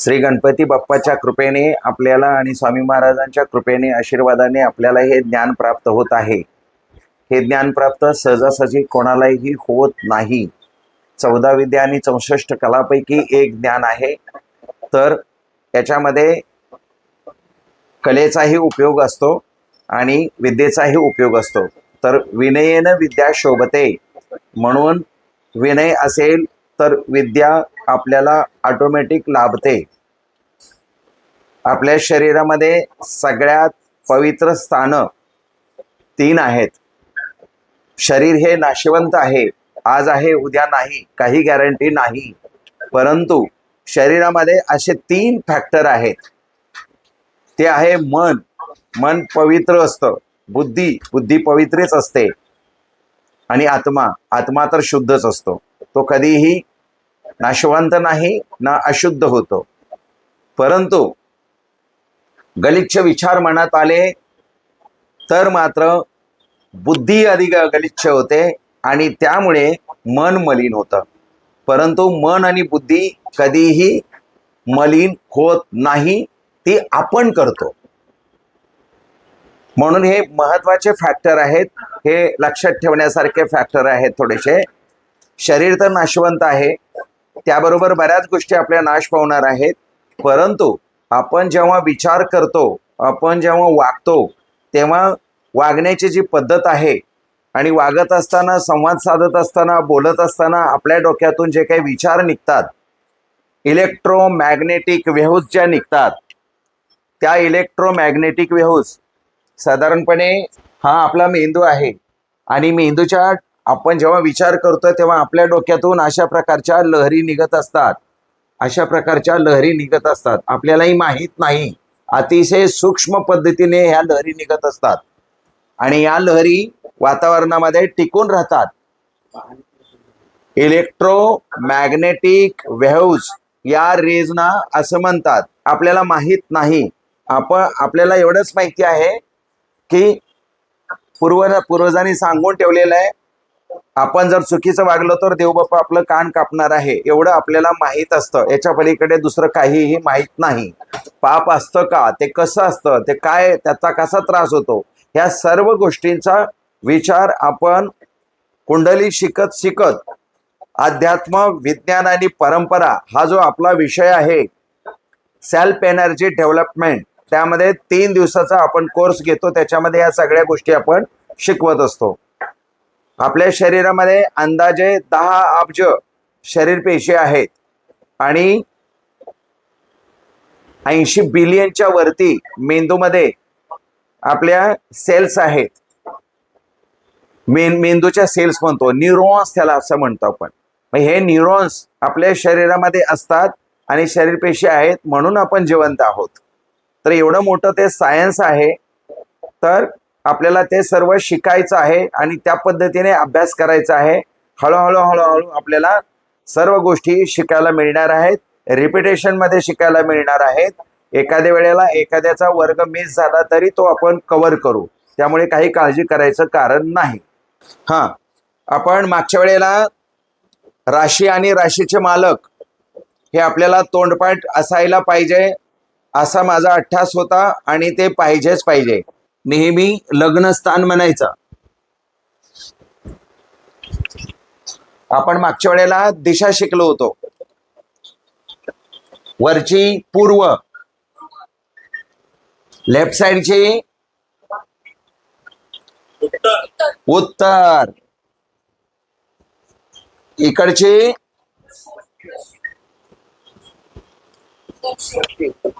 श्री गणपती बाप्पाच्या कृपेने आपल्याला आणि स्वामी महाराजांच्या कृपेने आशीर्वादाने आपल्याला हे ज्ञान प्राप्त होत आहे। हे ज्ञान प्राप्त सहजासहजी कोणालाही होत नाही। 14 विद्या आणि 64 कलापैकी एक ज्ञान आहे। तर याच्यामध्ये कलेचाही उपयोग असतो आणि विद्येचाही उपयोग असतो। तर विनयेन विद्या शोभते, म्हणून विनय असेल तर विद्या आपल्याला ऑटोमॅटिक लाभते। आपल्या शरीरामध्ये सगळ्यात पवित्र स्थान 3 आहेत। शरीर हे नाशवंत आहे, आज आहे उद्या नाही, काही गॅरंटी नाही। परंतु शरीरामध्ये असे 3 फॅक्टर आहेत। ते आहे मन, मन पवित्र असतं, बुद्धी पवित्रच असते, आणि आत्मा, आत्मा तर शुद्धच असतो। तो कधीही नाशवंत नाही ना अशुद्ध होतो। परंतु गलिच्छ विचार मनात आले तर मात्र बुद्धी अधिक गलिच्छ होते आणि त्यामुळे मन मलिन होतं। परंतु मन आणि बुद्धी कधीही मलिन होत नाही, ती आपण करतो। म्हणून हे महत्वाचे फॅक्टर आहेत, हे लक्षात ठेवण्यासारखे फॅक्टर आहेत थोडेसे। शरीर तर नाशवंत आहे, त्याबरोबर बऱ्याच गोष्टी आपल्या नाश पावणार आहेत। परंतु आपण जेव्हा विचार करतो, आपण जेव्हा वागतो, तेव्हा वागण्याची जी पद्धत आहे आणि वागत असताना, संवाद साधत असताना, बोलत असताना आपल्या डोक्यातून जे काही विचार निघतात, इलेक्ट्रोमॅग्नेटिक वेव्हज ज्या निघतात, त्या इलेक्ट्रोमॅग्नेटिक वेव्हज साधारणपणे हा आपला मेंदू आहे, आणि मेंदूच्या आपण जेव्हा विचार करतो तेव्हा आपल्या डोक्यातून अशा प्रकारच्या लहरी निघत असतात, अशा प्रकारच्या लहरी निघत असतात। आपल्यालाही माहीत नाही, अतिशय सूक्ष्म पद्धतीने ह्या लहरी निघत असतात आणि या लहरी वातावरणामध्ये टिकून राहतात। इलेक्ट्रोमॅग्नेटिक वेव्हज या रेजना असं म्हणतात। आपल्याला माहीत नाही, आपल्याला एवढंच माहिती आहे की पूर्वजांनी सांगून ठेवलेलं आहे, आपण जर चुकीचं वागलो तर देवबाप्पा आपलं कान कापणार आहे, एवढं आपल्याला माहीत असतं। याच्या पलीकडे दुसरं काहीही माहीत नाही। पाप असतं का, ते कसं असतं, ते काय, त्याचा कसा त्रास होतो, ह्या सर्व गोष्टींचा विचार आपण कुंडली शिकत शिकत, अध्यात्म, विज्ञान आणि परंपरा हा जो आपला विषय आहे, सेल्फ एनर्जी डेव्हलपमेंट, त्यामध्ये 3 दिवसाचा आपण कोर्स घेतो। त्याच्यामध्ये या सगळ्या गोष्टी आपण शिकवत असतो। आपल्या शरीरामध्ये अंदाजे 10 अब्ज शरीर पेशी आहेत आणि 80 बिलियनच्या वरती मेंदूमध्ये आपल्या सेल्स आहेत। मेंदूच्या सेल्स म्हणतो, न्यूरॉन्स त्याला असं म्हणतो आपण। हे न्यूरॉन्स आपल्या शरीरामध्ये असतात आणि शरीर पेशी आहेत, म्हणून आपण जिवंत आहोत। तर एवढं मोठं ते सायन्स आहे। तर आपल्याला ते सर्व शिकायचं आहे आणि त्या पद्धतीने अभ्यास करायचा आहे। हळूहळू हळूहळू आपल्याला सर्व गोष्टी शिकायला मिळणार आहेत, रिपिटेशन मध्ये शिकायला मिळणार आहेत। एखाद्या वेळेला एखाद्याचा वर्ग मिस झाला तरी तो आपण कव्हर करू, त्यामुळे काही काळजी करायचं कारण नाही। आपण मागच्या वेळेला राशी आणि राशीचे मालक हे आपल्याला तोंडपाठ असायला पाहिजे असा माझा अट्टास होता, आणि ते पाहिजेच पाहिजे। नेहमी लग्नस्थान म्हणायचं। आपण मागच्या वेळेला दिशा शिकलो होतो, वरची पूर्व, लेफ्ट साइडची उत्तर, इकडची,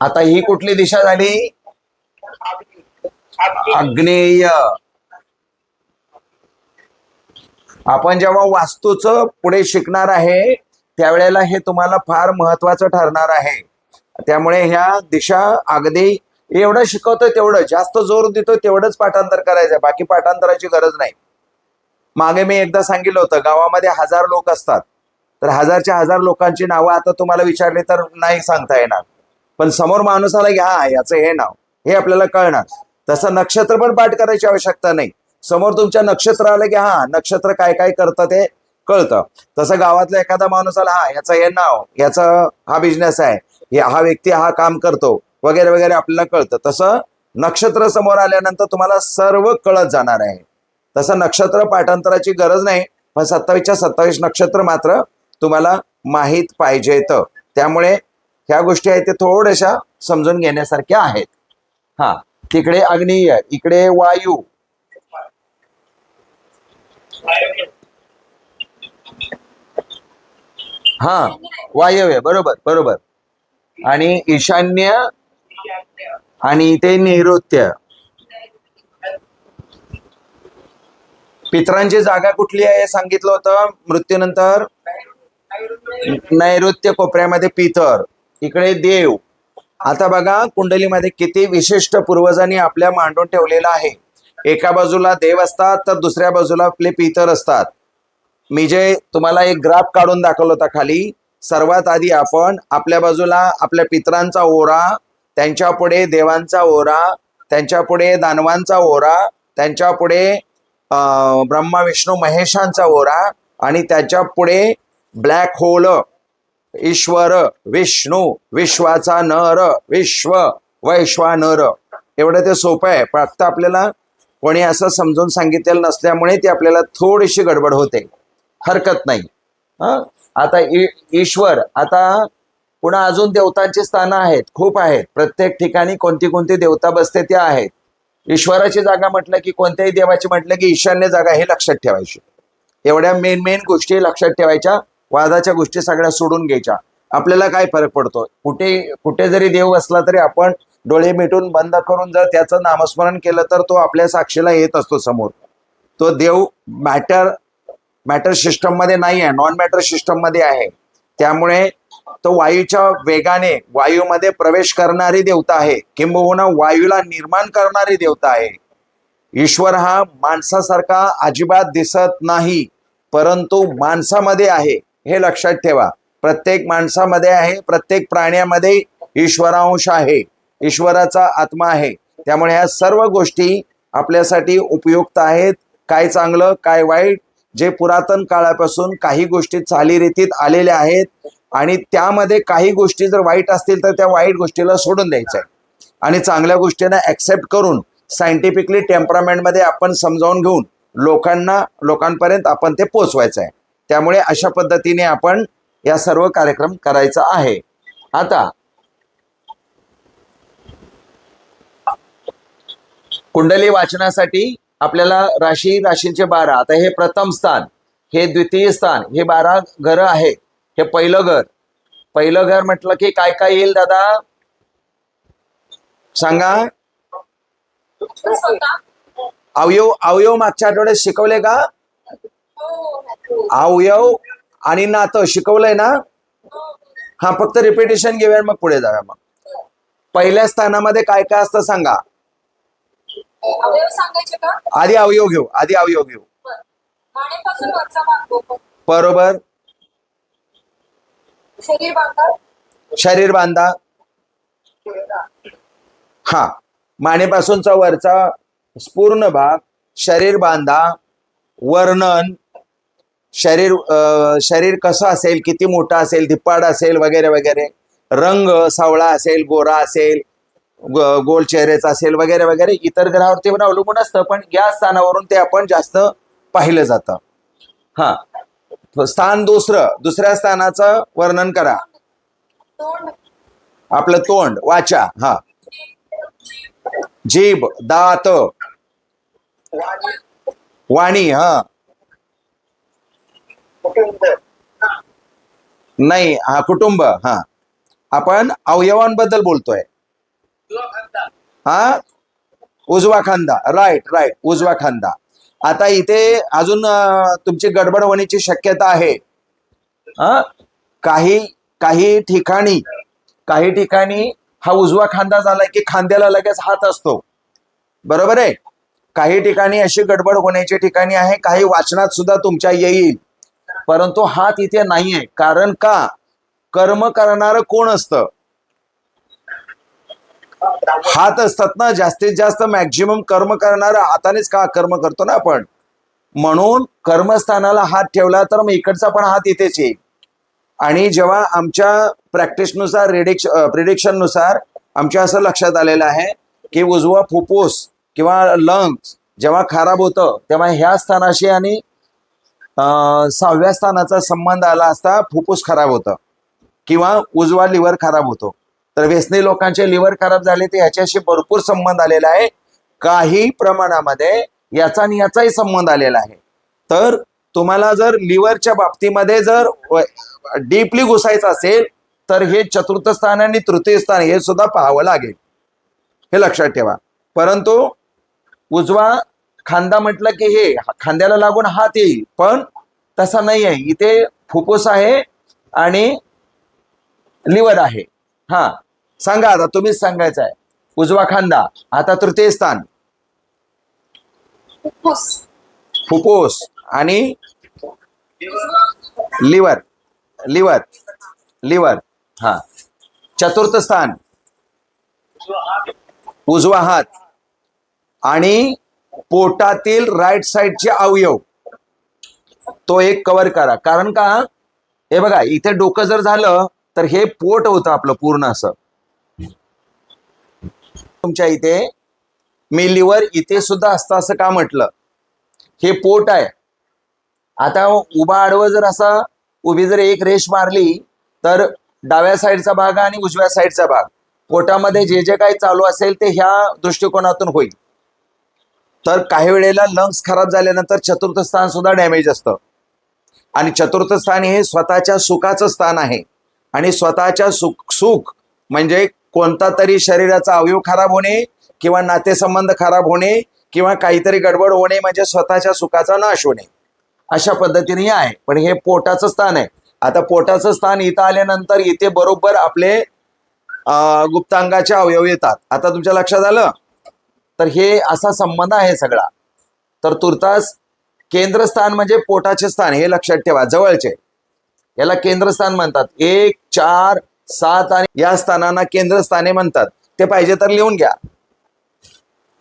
आता ही कुठली दिशा झाली, आग्नेय। आपण जेव्हा वास्तूचं पुढे शिकणार आहे त्यावेळेला हे तुम्हाला फार महत्वाचं ठरणार आहे। त्यामुळे ह्या दिशा अगदी एवढं शिकवतोय तेवढं, जास्त जोर देतोय तेवढंच पाठांतर करायचं, बाकी पाठांतराची गरज नाही। मागे मी एकदा सांगितलं होतं, गावामध्ये 1000 लोक असतात, तर 1000च्या 1000 लोकांची नावं आता तुम्हाला विचारली तर नाही सांगता येणार, पण समोर माणूस आला की हा याचं हे नाव, हे आपल्याला कळणार। तसं नक्षत्र पण पाठ करायची आवश्यकता नाही, समोर तुमच्या नक्षत्र आलं की हा नक्षत्र काय काय करतं ते कळतं। तसं गावातला एखादा माणूस आला, हा याचं हे नाव, याचा हा बिझनेस आहे, हा व्यक्ती हा काम करतो वगैरे वगैरे आपल्याला कळतं. तसं नक्षत्र समोर आल्यानंतर तुम्हाला सर्व कळत जाणार आहे. तसं नक्षत्र पाठांतराची गरज नाही, पण 27च्या 27 नक्षत्र मात्र तुम्हाला माहीत पाहिजेत. त्यामुळे ह्या गोष्टी आहेत ते थोड्याशा समजून घेण्यासारख्या आहेत. हा, तिकडे अग्नीय, इकडे वायू, हा वायव्य, बरोबर बरोबर. आणि ईशान्य आणि ते नैऋत्य. पितरांची जागा कुठली आहे सांगितलं होतं मृत्यूनंतर? नैऋत्य कोपऱ्यामध्ये पितर, इकडे देव. आता बघा कुंडलीमध्ये किती विशिष्ट पूर्वजांनी आपल्या मांडून ठेवलेलं आहे. एका बाजूला देव असतात तर दुसऱ्या बाजूला आपले पितर असतात. मी जे तुम्हाला एक ग्राफ काढून दाखवला होता खाली, सर्वात आधी आपण आपल्या बाजूला आपल्या पितरांचा ओरा, त्यांच्या पुढे देवांचा ओरा, त्यांच्या पुढे दानवांचा ओरा, त्यांच्या पुढे ब्रह्मा विष्णू महेशांचा ओरा, आणि त्याच्या पुढे ब्लॅक होल ईश्वर विष्णू, विश्वाचा नर विश्व वैश्वानर. एवढं ते सोपं आहे, फक्त आपल्याला कोणी असं समजून सांगितलेलं नसल्यामुळे ती आपल्याला थोडीशी गडबड होते. हरकत नाही. आता ईश्वर, आता पुन्हा अजून देवतांची स्थानं आहेत, खूप आहेत. प्रत्येक ठिकाणी कोणती कोणती देवता बसते त्या आहेत. ईश्वराची जागा म्हटलं की कोणत्याही देवाची म्हटलं की ईशान्य जागा हे लक्षात ठेवायची. एवढ्या मेन गोष्टी लक्षात ठेवायच्या. वादाच्या गोष्टी सगळ्या सोडून घ्यायच्या. आपल्याला काय फरक पडतो, कुठे जरी देव असला तरी आपण डोळे मिटून बंद करून जर त्याचं नामस्मरण केलं तर तो आपल्या साक्षीला येत असतो समोर. तो देव मॅटर सिस्टम मध्ये नाही आहे, नॉन मॅटर सिस्टम मध्ये आहे. त्यामुळे तो वायूच्या वेगाने वायूमध्ये प्रवेश करणारी देवता आहे, किंबहुना वायूला निर्माण करणारी देवता आहे. ईश्वर हा माणसासारखा अजिबात दिसत नाही, परंतु माणसामध्ये आहे, हे लक्षात ठेवा. प्रत्येक माणसामध्ये आहे, प्रत्येक प्राण्यामध्ये ईश्वरांश आहे, ईश्वराचा आत्मा आहे. त्यामुळे ह्या सर्व गोष्टी आपल्यासाठी उपयुक्त आहेत. काय चांगलं काय वाईट, जे पुरातन काळापासून काही गोष्टी चालीरीतीत आलेल्या आहेत, आणि त्यामध्ये काही गोष्टी जर वाईट असतील तर त्या वाईट गोष्टीला सोडून द्यायचं आहे, आणि चांगल्या गोष्टींना ऍक्सेप्ट करून सायंटिफिकली टेम्परामेंटमध्ये आपण समजावून घेऊन लोकांपर्यंत आपण ते पोचवायचं आहे. त्यामुळे अशा पद्धतीने आपण या सर्व कार्यक्रम करायचा आहे. आता कुंडली वाचनासाठी आपल्याला राशींचे 12, आता हे प्रथम स्थान, हे द्वितीय स्थान, हे 12 घर आहे. हे पहिलं घर म्हटलं की काय काय येईल दादा सांगा? अवयव मागच्या आठवड्यात शिकवले का? अवयव आणि नातं शिकवलंय ना? हा, फक्त रिपिटेशन घेऊया मग पुढे जाऊया. मग पहिल्या स्थानामध्ये काय काय असतं सांगा? आधी अवयव घेऊ. बरोबर. शरीर बांधा. हा, मानेपासूनचा वरचा पूर्ण भाग शरीर बांधा. वर्णन, शरीर कसं असेल, किती मोठा असेल, धिप्पाड असेल वगैरे वगैरे. रंग सावळा असेल, गोरा असेल, गोल चेहऱ्याचा असेल वगैरे वगैरे. इतर ग्रहावरती पण अवलंबून असतं, पण या स्थानावरून ते आपण जास्त पाहिलं जातं. हा, स्थान दुसऱ्या स्थानाचं वर्णन करा. आपलं तोंड, वाचा. हा, जीभ, दात, वाणी. हा, नाही, हा कुटुंब. हा, आपण अवयवांबद्दल बोलतोय. हा, उजवा खांदा. राईट, उजवा खांदा. आता इथे अजून तुमची गडबड होण्याची शक्यता आहे. काही ठिकाणी हा उजवा खांदा झाला की खांद्याला लगेच हात असतो, बरोबर आहे. काही ठिकाणी अशी गडबड होण्याची ठिकाणी आहे, काही वाचनात सुद्धा तुमच्या येईल, परंतु हात इथे नाहीये. कारण का? कर्म करणार कोण असतं? हात असतात ना. जास्तीत जास्त मॅक्झिमम कर्म करणार हातानेच का कर्म करतो ना आपण. म्हणून कर्मस्थानाला हात ठेवला तर मग इकडचा पण हात इथेच येईल. आणि जेव्हा आमच्या प्रॅक्टिसनुसार प्रिडिक्शननुसार आमच्या असं लक्षात आलेलं आहे की उजवा फुफ्फुस किंवा लंग्स जेव्हा खराब होतं तेव्हा ह्या स्थानाशी आणि 6व्या स्थानाचा संबंध आला असता फुफ्फुस खराब होतं किंवा उजवा लिव्हर खराब होतो. तर व्यसनी लोकांचे लिव्हर खराब झाले ते ह्याच्याशी भरपूर संबंध आलेला आहे. काही प्रमाणामध्ये याचा आणि याचाही संबंध आलेला आहे. तर तुम्हाला जर लिव्हरच्या बाबतीमध्ये जर डीपली घुसायचं असेल तर हे चतुर्थ स्थान आणि तृतीय स्थान हे सुद्धा पाहावं लागेल, हे लक्षात ठेवा. परंतु उजवा खांदा म्हटलं की हे खांद्याला लागून हात येईल, पण तसा नाही आहे. इथे फुफ्फुस आहे आणि लिव्हर आहे. हा, सांगा आता, तुम्हीच सांगायचं आहे. उजवा खांदा, आता तृतीय स्थान फुफ्फुस आणि लिव्हर लिव्हर लिव्हर हा. चतुर्थ स्थान उजवा हात आणि पोटातील राईट साइडचे अवयव, तो एक कव्हर करा. कारण का, हे बघा, इथे डोकं जर झालं तर हे पोट होतं आपलं पूर्ण असं. तुमच्या इथे मी लिव्हर इथे सुद्धा असतं असं का म्हटलं, हे पोट आहे. आता उभा आडवं जर असा उभी जर एक रेष मारली तर डाव्या साईडचा भाग आणि उजव्या साईडचा भाग, पोटामध्ये जे जे काही चालू असेल ते ह्या दृष्टिकोनातून होईल. तर काही वेळेला लंग्स खराब झाल्यानंतर चतुर्थ स्थान सुद्धा डॅमेज असतं. आणि चतुर्थ स्थान हे स्वतःच्या सुखाचं स्थान आहे. आणि स्वतःच्या सुख म्हणजे कोणता तरी शरीराचा अवयव खराब होणे किंवा नातेसंबंध खराब होणे किंवा काहीतरी गडबड होणे म्हणजे स्वतःच्या सुखाचा नाश होणे, अशा पद्धतीने आहे. पण हे पोटाचं स्थान आहे. आता पोटाचं स्थान इथं आल्यानंतर इथे बरोबर आपले गुप्तांगाचे अवयव येतात. आता तुमच्या लक्षात आलं. तर हे असा संबंध आहे सगळा. तर तुर्तास केंद्रस्थान म्हणजे पोटाचे स्थान, हे लक्षात ठेवा, जवळचे, याला केंद्रस्थान म्हणतात. 1, 4, 7 आणि या स्थानांना केंद्रस्थाने म्हणतात. ते पाहिजे तर लिहून घ्या.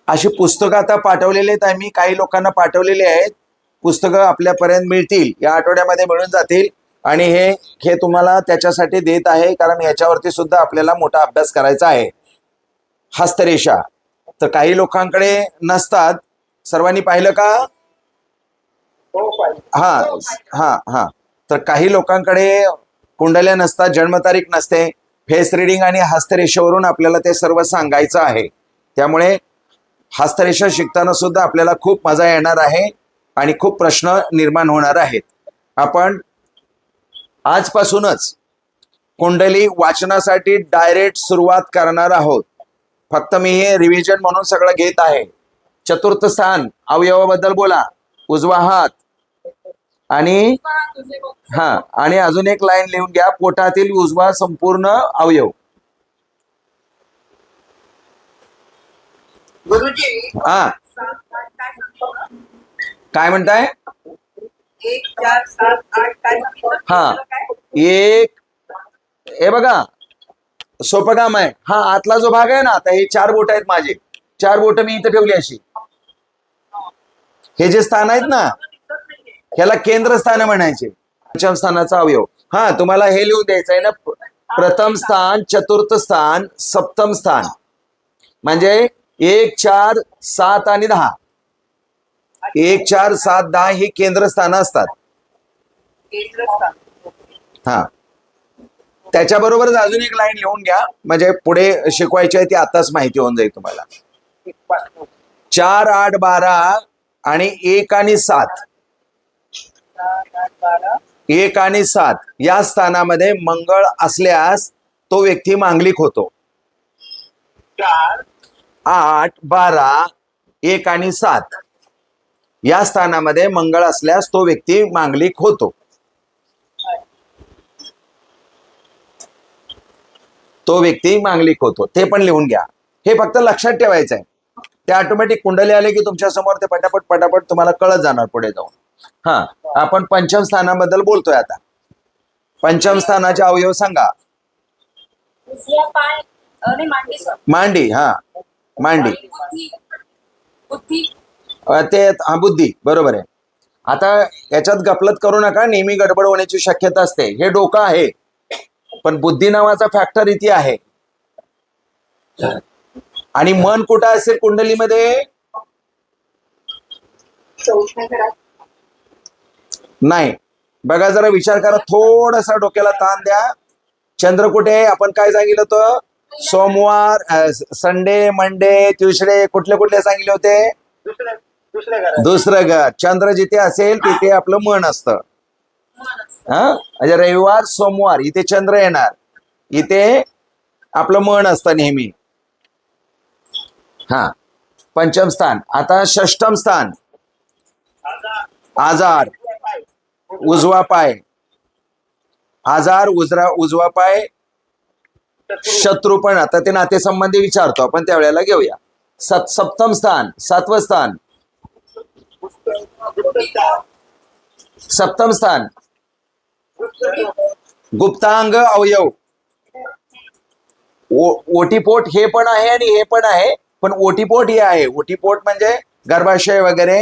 अशी पुस्तकं आता पाठवलेली आहेत, आम्ही काही लोकांना पाठवलेली आहेत. पुस्तकं आपल्यापर्यंत मिळतील, या आठवड्यामध्ये मिळून जातील. आणि हे तुम्हाला त्याच्यासाठी देत आहे कारण याच्यावरती सुद्धा आपल्याला मोठा अभ्यास करायचा आहे. हस्तरेषा तर काही लोकांकडे नसतात. सर्वांनी पाहिलं का? हा हा हा. तर काही लोकांकडे कुंडल्या नसतात, जन्मतारीख नसते. फेस रिडिंग आणि हस्तरेषेवरून आपल्याला ते सर्व सांगायचं आहे. त्यामुळे हस्तरेषा शिकताना सुद्धा आपल्याला खूप मजा येणार आहे आणि खूप प्रश्न निर्माण होणार आहेत. आपण आजपासूनच कुंडली वाचनासाठी डायरेक्ट सुरुवात करणार आहोत. फक्त मी हे रिव्हिजन म्हणून सगळं घेत आहे. चतुर्थ स्थान अवयवाबद्दल बोला, उजवा हात आणि आणि अजून एक लाईन लिहून घ्या, पोटातील उजवा संपूर्ण अवयव. हा, काय म्हणताय? 1, 4, 7, 8 हा, एक, हे बघा सोपं काम आहे. हा आतला जो भाग आहे ना, आता हे 4 बोट आहेत माझे, 4 बोट मी इथे ठेवली अशी. हे जे स्थान आहेत ना, ह्याला केंद्रस्थान म्हणायचे. पंचम स्थानाचा अवयव. हा, तुम्हाला हे लिहून द्यायचं आहे ना, प्रथम स्थान, चतुर्थ स्थान, सप्तम स्थान, म्हणजे 1, 4, 7 आणि 10. 1, 4, 7, 10 ही केंद्रस्थानं असतात. हा, त्याच्याबरोबरच अजून एक लाईन लिहून घ्या, म्हणजे पुढे शिकवायची आहे ती आताच माहिती होऊन जाईल तुम्हाला. 4, 8, 12 आणि 1 आणि 7. 1 आणि 7 या स्थानामध्ये मंगळ असल्यास तो व्यक्ती मांगलिक होतो. 4, 8, 12, 1 आणि 7 या स्थानामध्ये मंगळ असल्यास तो व्यक्ती मांगलिक होतो. तो व्यक्ती मांगलिक होतो, ते पण लिहून घ्या. हे फक्त लक्षात ठेवायचं आहे. ते ऑटोमॅटिक कुंडली आले की तुमच्या समोर ते पटापट पटापट तुम्हाला कळत जाणार पुढे जाऊन. हा, आपण पंचम स्थानाबद्दल बोलतोय आता. पंचम स्थानाचे अवयव सांगा. मांडी. हा, मांडी. ते बुद्धी, बरोबर आहे. आता याच्यात गफलत करू नका, नेहमी गडबड होण्याची शक्यता असते. हे डोकं आहे, पण बुद्धी नावाचा फॅक्टर इथे आहे. आणि मन कुठं असेल कुंडलीमध्ये? चौथ्या घरात. नाही. बघा जरा विचार करा, थोडासा डोक्याला ताण द्या. चंद्र कुठे आहे? आपण काय सांगितलं होतं? सोमवार, संडे, मंडे, ट्युसडे, कुठले कुठले सांगितले होते? दुसरं घर. चंद्र जिथे असेल तिथे आपलं मन असतं. हा, म्हणजे रविवार, सोमवार इथे चंद्र येणार, इथे आपलं मन असतं नेहमी. हा, पंचम स्थान. आता षष्टम स्थान, आजार, उजवा पाय. आजार, उजवा पाय, शत्रुपण. आता ते नातेसंबंधी विचारतो आपण, त्यावेळेला घेऊया. सप्तम स्थान, सातवं स्थान. सप्तम स्थान, गुप्तांग अवयव. ओटीपोट हे पण आहे आणि हे पण आहे, पण ओटीपोट हे आहे. ओटीपोट म्हणजे गर्भाशय वगैरे,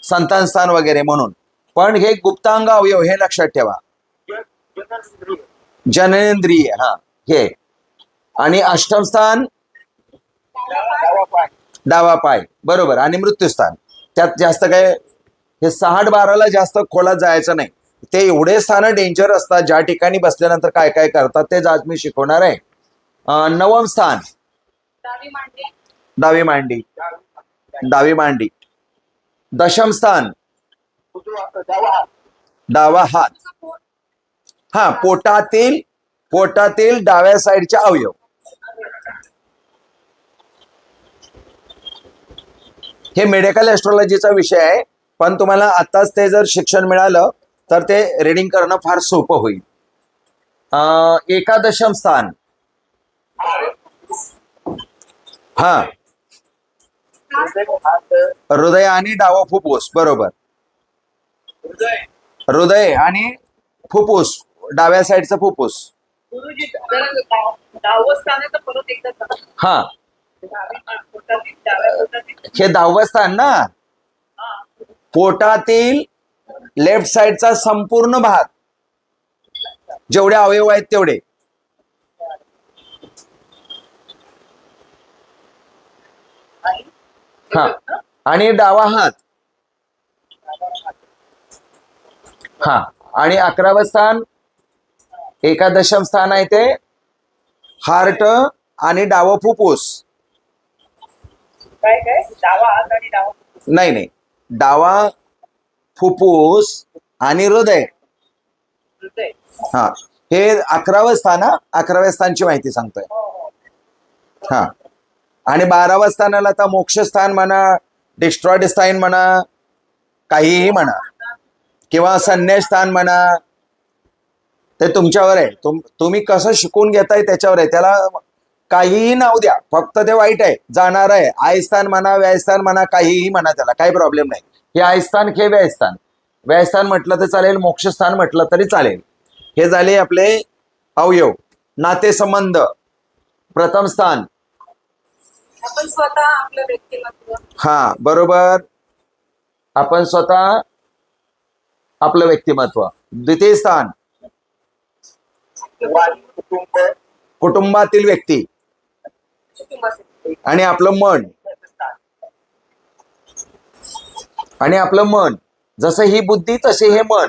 संतान स्थान वगैरे म्हणून. पण हे गुप्तांग अवयव, हे लक्षात ठेवा. जननेंद्रिय, हा हे. आणि अष्टम स्थान डावा पाय, बरोबर. आणि मृत्यूस्थान. त्यात जास्त काय, हे 6-12ला जास्त खोलात जायचं नाही. ते एवढे स्थान डेंजर असतात, ज्या ठिकाणी बसल्यानंतर काय काय करतात ते आज मी शिकवणार आहे. नवम स्थान, डावी मांडी. डावी मांडी. दशम स्थान, डावा हात. हा, पोटातील डाव्या साईडचे अवयव. हे मेडिकल ऍस्ट्रॉलॉजीचा विषय आहे, पण तुम्हाला आताच ते जर शिक्षण मिळालं तर ते रिडिंग करणं फार सोपं होईल. एकादशम स्थान, हा, हृदय आणि डावा फुफ्फुस, बरोबर. हृदय आणि फुफ्फुस, डाव्या साईडचं फुफ्फुस. गुरुजी, दहावं स्थान आहे तर परत एकदा सांगा. हा, डाव्या पोटातील. हे 10वं स्थान ना. पोटातील लेफ्ट साइडचा संपूर्ण भाग, जेवढे अवयव आहेत तेवढे. हा, आणि डावा हात. हा, आणि 11वं स्थान, एकादशम स्थान आहे ते हार्ट आणि डावं फुफ्फुस. काय काय डावा हात आणि डावा. नाही, डावा फुफ्फुस आणि हृदय. हा, हे 11वं स्थान. 11व्या स्थानची माहिती सांगतोय. हा, आणि 12व्या स्थानाला आता मोक्षस्थान म्हणा, डिस्ट्रॉइड स्थान म्हणा, काहीही म्हणा, किंवा संन्यास स्थान म्हणा, ते तुमच्यावर आहे. तुम्ही कसं शिकून घेताय त्याच्यावर आहे. त्याला काहीही नाव द्या, फक्त ते वाईट आहे, जाणार आहे. आयस्थान म्हणा, व्यायस्थान म्हणा, काहीही म्हणा, त्याला काही प्रॉब्लेम नाही. हे आयस्थान, हे व्यायस्थान. व्यायस्थान म्हटलं तर चालेल, मोक्षस्थान म्हटलं तरी चालेल. हे झाले आपले अवयव. नातेसंबंध, प्रथम स्थान. आपण स्वतः आपलं व्यक्तिमत्व. हा, बरोबर. आपण स्वतः आपलं व्यक्तिमत्व. द्वितीय स्थान, कुटुंबातील व्यक्ती आणि आपलं मन. आणि आपलं मन, जसं ही बुद्धी तसे हे मन.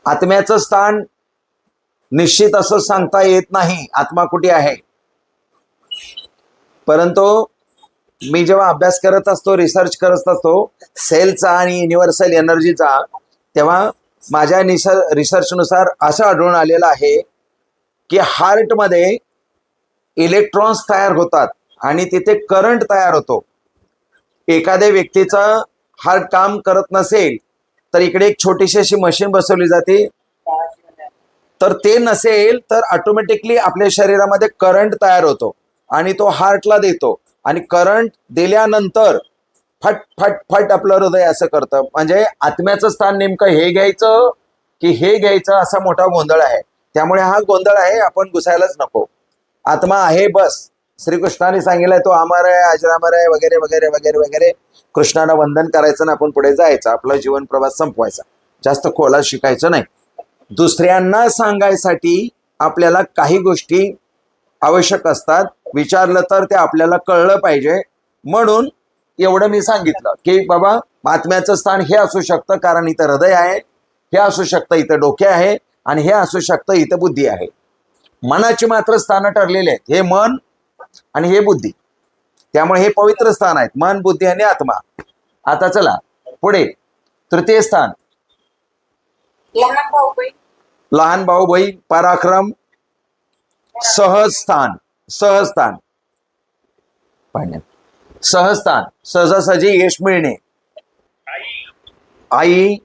आत्म्याचं स्थान निश्चित असं सांगता येत नाही, आत्मा कुठे आहे. परंतु मी जेव्हा अभ्यास करत असतो, रिसर्च करत असतो सेलचा आणि युनिव्हर्सल एनर्जीचा, तेव्हा माझ्या रिसर्चनुसार असं आढळून आलेलं आहे की हार्टमध्ये इलेक्ट्रॉन्स तयार होतात आणि तिथे करंट तयार होतो. एखाद्या व्यक्तीचा हार्ट काम करत नसेल तर इकडे एक छोटीशी अशी मशीन बसवली जाते, तर ते नसेल तर ऑटोमॅटिकली आपल्या शरीरामध्ये करंट तयार होतो आणि तो हार्टला देतो. आणि करंट दिल्यानंतर फट फट फट आपलं हृदय असं करतं. म्हणजे आत्म्याचं स्थान नेमकं हे घ्यायचं की हे घ्यायचं, असा मोठा गोंधळ आहे. त्यामुळे हा गोंधळ आहे, आपण घुसायलाच नको. आत्मा आहे बस, श्रीकृष्णाने सांगितलंय तो अमर आहे, अजरामर आहे, वगैरे वगैरे वगैरे वगैरे. कृष्णाला वंदन करायचं ना आपण पुढे जायचं, आपला जीवन प्रवास संपवायचा, जास्त खोलात शिकायचं नाही. दुसऱ्यांना सांगायसाठी आपल्याला काही गोष्टी आवश्यक असतात, विचारलं तर ते आपल्याला कळलं पाहिजे. म्हणून एवढं मी सांगितलं की बाबा आत्म्याचं स्थान हे असू शकतं कारण इथं हृदय आहे, हे असू शकतं इथं डोके आहे, आणि हे असू शकतं इथं बुद्धी आहे. मनाची मात्र स्थानं ठरलेली आहेत, हे मन आणि हे बुद्धी. त्यामुळे हे पवित्र स्थान आहेत, मन, बुद्धी आणि आत्मा. आता चला पुढे तृतीय स्थान, लहान भाऊ बहीण. लहान भाऊ बहीण, पराक्रम, सहज स्थान. सहज स्थान पाहण्यात, सहज स्थान, सहजासहजी यश मिळणे. आई,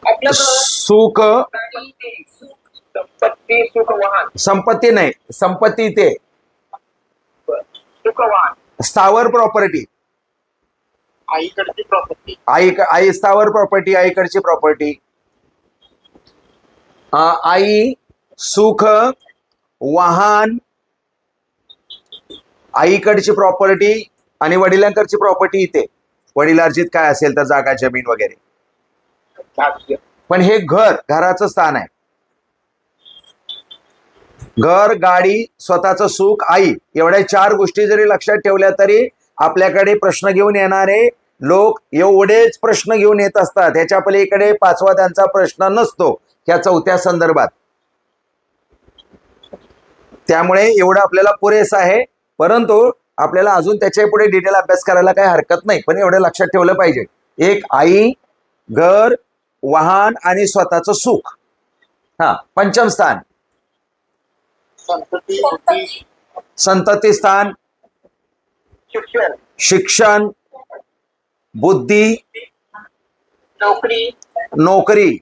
आपलं घर, सुख, गाडी, सुख, संपत्ती, सुख, वाहन. संपत्ती नाही, संपत्ती ते सुख, वाहन. स्थावर प्रॉपर्टी. आईकडची प्रॉपर्टी. आई स्थावर प्रॉपर्टी, आईकडची प्रॉपर्टी. आई, सुख, वाहन, आईकडची प्रॉपर्टी आणि वडिलांकडची प्रॉपर्टी इथे. वडिलार्जित काय असेल तर जागा, जमीन वगैरे. पण हे घराचं स्थान आहे. घर, गाडी, स्वतःचं सुख, आई, एवढ्या 4 गोष्टी जरी लक्षात ठेवल्या तरी आपल्याकडे प्रश्न घेऊन येणारे लोक एवढेच प्रश्न घेऊन येत असतात. ह्याच्या पलीकडे 5वा त्यांचा प्रश्न नसतो ह्या 4थ्या संदर्भात. त्यामुळे एवढं आपल्याला पुरेसं आहे, परंतु आपल्याला अजून त्याच्या पुढे डिटेल अभ्यास करायला काही हरकत नाही. पण एवढं लक्षात ठेवलं पाहिजे, एक आई, घर, वाहन आणि स्वतःचं सुख. पंचम स्थान, संतती स्थान, शिक्षण, बुद्धी, नोकरी, नोकरी,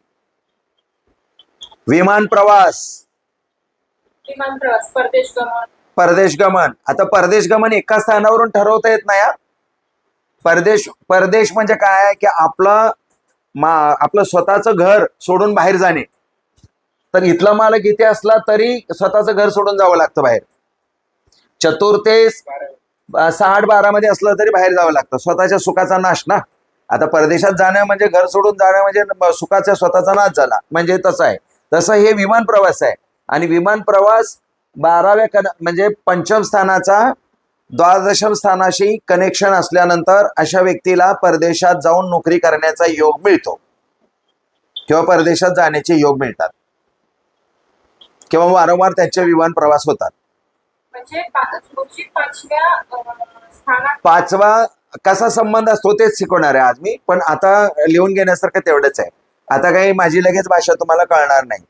विमान प्रवास, विमान प्रवास, परदेश गमन. परदेश गमन. आता परदेश गमन एका स्थानावरून ठरवता येत नाही. परदेश म्हणजे काय आहे की आपलं स्वतःचं घर सोडून बाहेर जाणे. तर इथला मालक इथे असला तरी स्वतःचं घर सोडून जावं लागतं बाहेर. चतुर्तेस 6-8-12 मध्ये असलं तरी बाहेर जावं लागतं, स्वतःच्या सुखाचा नाश ना. आता परदेशात जाणं म्हणजे घर सोडून जाणं म्हणजे सुखाचा स्वतःचा नाश झाला, म्हणजे तसं आहे. तसं हे विमान प्रवास आहे. आणि विमान प्रवास 12व्या म्हणजे पंचम स्थानाचा 12दशम स्थानाशी कनेक्शन असल्यानंतर अशा व्यक्तीला परदेशात जाऊन नोकरी करण्याचा योग मिळतो किंवा परदेशात जाण्याचे योग मिळतात किंवा वारंवार त्यांचे विमान प्रवास होतात. म्हणजे 5व्या स्थानात 5वा कसा संबंध असतो तेच शिकवणार आहे आज मी, पण आता लिहून घेण्यासारखं तेवढंच आहे. आता काही माझी लगेच भाषा तुम्हाला कळणार नाही.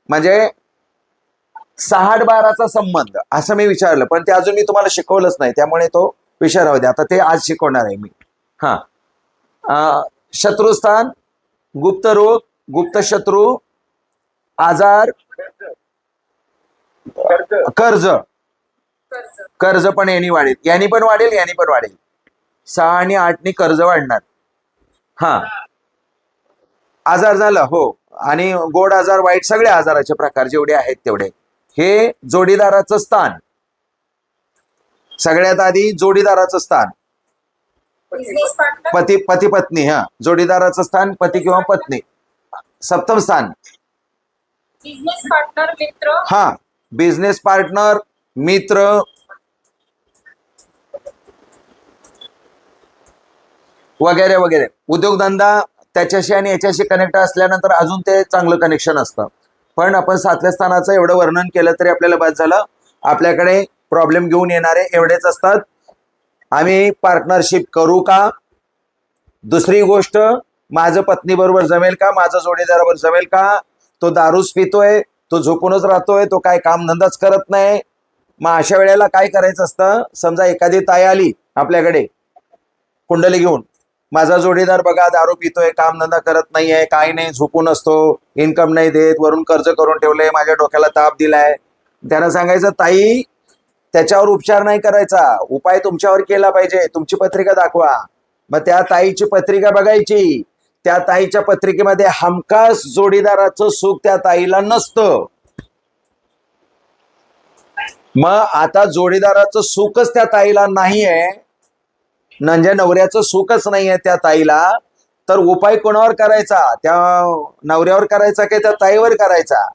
म्हणजे 6-12चा संबंध असं मी विचारलं, पण ते अजून मी तुम्हाला शिकवलंच नाही, त्यामुळे तो विषय राहू द्या. आता ते आज शिकवणार आहे मी. शत्रुस्थान, गुप्त रोग, गुप्त शत्रू, आजार, कर्ज. कर्ज पण यांनी वाढेल, यांनी पण वाढेल, यांनी पण वाढेल. 6 आणि 8 कर्ज वाढणार. आजार झालं हो, आणि गोड आजार, वाईट, सगळे आजाराचे प्रकार जेवढे आहेत तेवढे. हे जोडीदाराचं स्थान. सगळ्यात आधी जोडीदाराचं स्थान, बिझनेस पार्टनर, पती पत्नी. जोडीदाराचं स्थान पती किंवा पत्नी. सप्तम स्थान, बिझनेस पार्टनर, मित्र. बिझनेस पार्टनर, मित्र, वगैरे वगैरे. उद्योगधंदा त्याच्याशी आणि याच्याशी कनेक्ट असल्यानंतर अजून ते चांगलं कनेक्शन असतं. पण आपण 7व्या स्थानाचं एवढं वर्णन केलं तरी आपल्याला बस झालं. आपल्याकडे प्रॉब्लेम घेऊन येणारे एवढेच असतात. आम्ही पार्टनरशिप करू का? दुसरी गोष्ट, माझं पत्नीबरोबर जमेल का? माझं जोडीदाराबरोबर जमेल का? तो दारूच पितोय, तो झोपूनच राहतोय, तो काय कामधंदाच करत नाही. मग अशा वेळेला काय करायचं असतं? समजा एखादी ताई आली आपल्याकडे कुंडली घेऊन, माझा जोडीदार बघा दारू पितोय, कामधंदा करत नाहीये, काही नाही, झोपून असतो, इन्कम नाही देत, वरून कर्ज करून ठेवलंय, माझ्या डोक्याला ताप दिलाय. त्यांना सांगायचं, ताई त्याच्यावर उपचार नाही करायचा, उपाय तुमच्यावर केला पाहिजे, तुमची पत्रिका दाखवा. मग त्या ताईची पत्रिका बघायची. त्या ताईच्या पत्रिकेमध्ये हमखास जोडीदाराचं सुख त्या ताईला नसतं. मग आता जोडीदाराचं सुखच त्या ताईला नाहीये, म्हणजे नवऱ्याचं सुखच नाहीये त्या ताईला, तर उपाय कोणावर करायचा? त्या नवऱ्यावर करायचा की त्या ताईवर करायचा?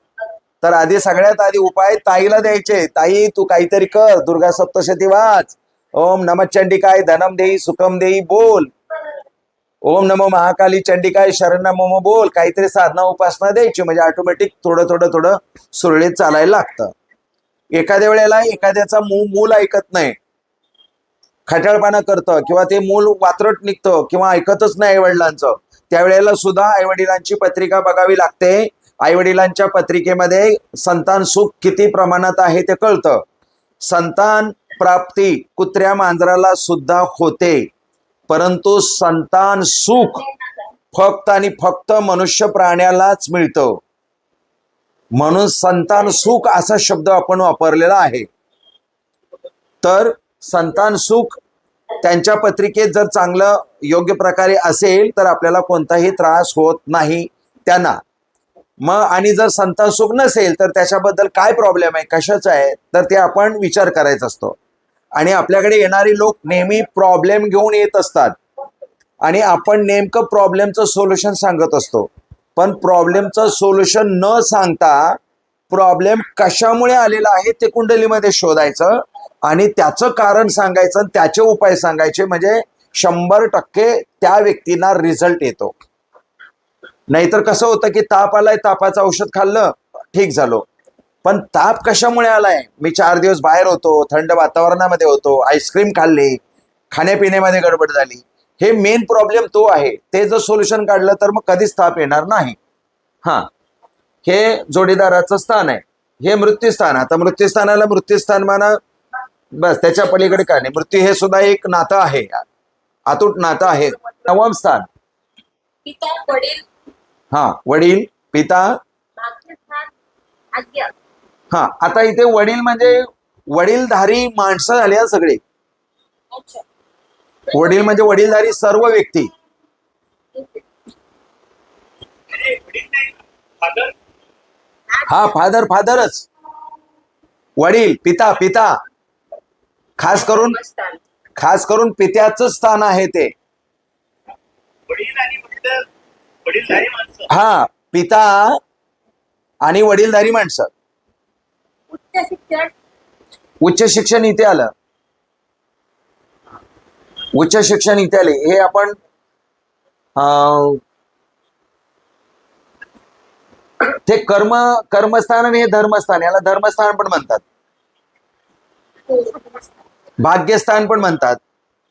तर आधी सगळ्यात आधी उपाय ताईला द्यायचे. ताई तू काहीतरी कर, दुर्गा सप्तशती वाच, ओम नमः चंडिकाय धनम देई सुखम देई बोल, ओम नमो महाकाली चंडिकाय शरण मम बोल, काहीतरी साधना उपासना द्यायची, म्हणजे ऑटोमॅटिक थोडं थोडं थोडं सुरळीत चालायला लागतं. एखाद्या वेळेला एखाद्याचा मूल ऐकत नाही, खट्याळपणा करतं किंवा ते मूल वात्रट निघतं किंवा ऐकतच नाही आईवडिलांचं, त्यावेळेला सुद्धा आईवडिलांची पत्रिका बघावी लागते. आईवडिलांच्या पत्रिकेमध्ये संतान सुख किती प्रमाणात आहे ते कळतं. संतान प्राप्ती कुत्र्या मांजराला सुद्धा होते, परंतु संतान सुख फक्त आणि फक्त मनुष्य प्राण्यालाच मिळतं. म्हणून संतान सुख असा शब्द आपण वापरलेला आहे. तर संतान सुख त्यांच्या पत्रिकेत जर चांगलं योग्य प्रकारे असेल तर आपल्याला कोणताही त्रास होत नाही त्यांना. मग आणि जर संतान सुख नसेल तर त्याच्याबद्दल काय प्रॉब्लेम आहे, कशाचं आहे, तर ते आपण विचार करायचा असतो. आणि आपल्याकडे येणारी लोक नेहमी प्रॉब्लेम घेऊन येत असतात आणि आपण नेमकं प्रॉब्लेमचं सोल्युशन सांगत असतो. पण प्रॉब्लेमचं सोल्युशन न सांगता प्रॉब्लेम कशामुळे आलेला आहे ते कुंडलीमध्ये शोधायचं आणि त्याचं कारण सांगायचं आणि त्याचे उपाय सांगायचे, म्हणजे 100% त्या व्यक्तीला रिझल्ट येतो. नाहीतर कसं होतं की ताप आलाय, तापाचं औषध खाल्लं, ठीक झालो, पण ताप कशामुळे आलाय? मी 4 दिवस बाहेर होतो, थंड वातावरणामध्ये होतो, आईस्क्रीम खाल्ली, खाण्यापिण्यामध्ये गडबड झाली, हे मेन प्रॉब्लेम तो आहे. ते जर सोल्युशन काढलं तर मग कधीच ताप येणार नाही. हा, हे जोडीदाराचं स्थान आहे, हे मृत्यूस्थान. आता मृत्यूस्थानाला मृत्यूस्थान म्हणा, बस त्याच्या पलीकडे काय नाही. मृत्यू हे सुद्धा एक नातं आहे, अतूट नातं आहे. 9वं स्थान, पिता वडील हा वडील पिता. भाग्यस्थान आज्ञा. हा, आता इथे वडील म्हणजे वडीलधारी माणसं झाली हा सगळे. अच्छा. वडील म्हणजे वडीलधारी सर्व व्यक्ती. हा, फादरच. वडील पिता पिता खास करून पित्याचं स्थान आहे ते. हा, पिता आणि वडीलधारी माणसं. उच्च शिक्षण. उच्च शिक्षण इथे आलं, उच्च शिक्षण इथे आले. हे आपण ते कर्मस्थान आणि हे धर्मस्थान, याला धर्मस्थान पण म्हणतात, भाग्यस्थान पण म्हणतात,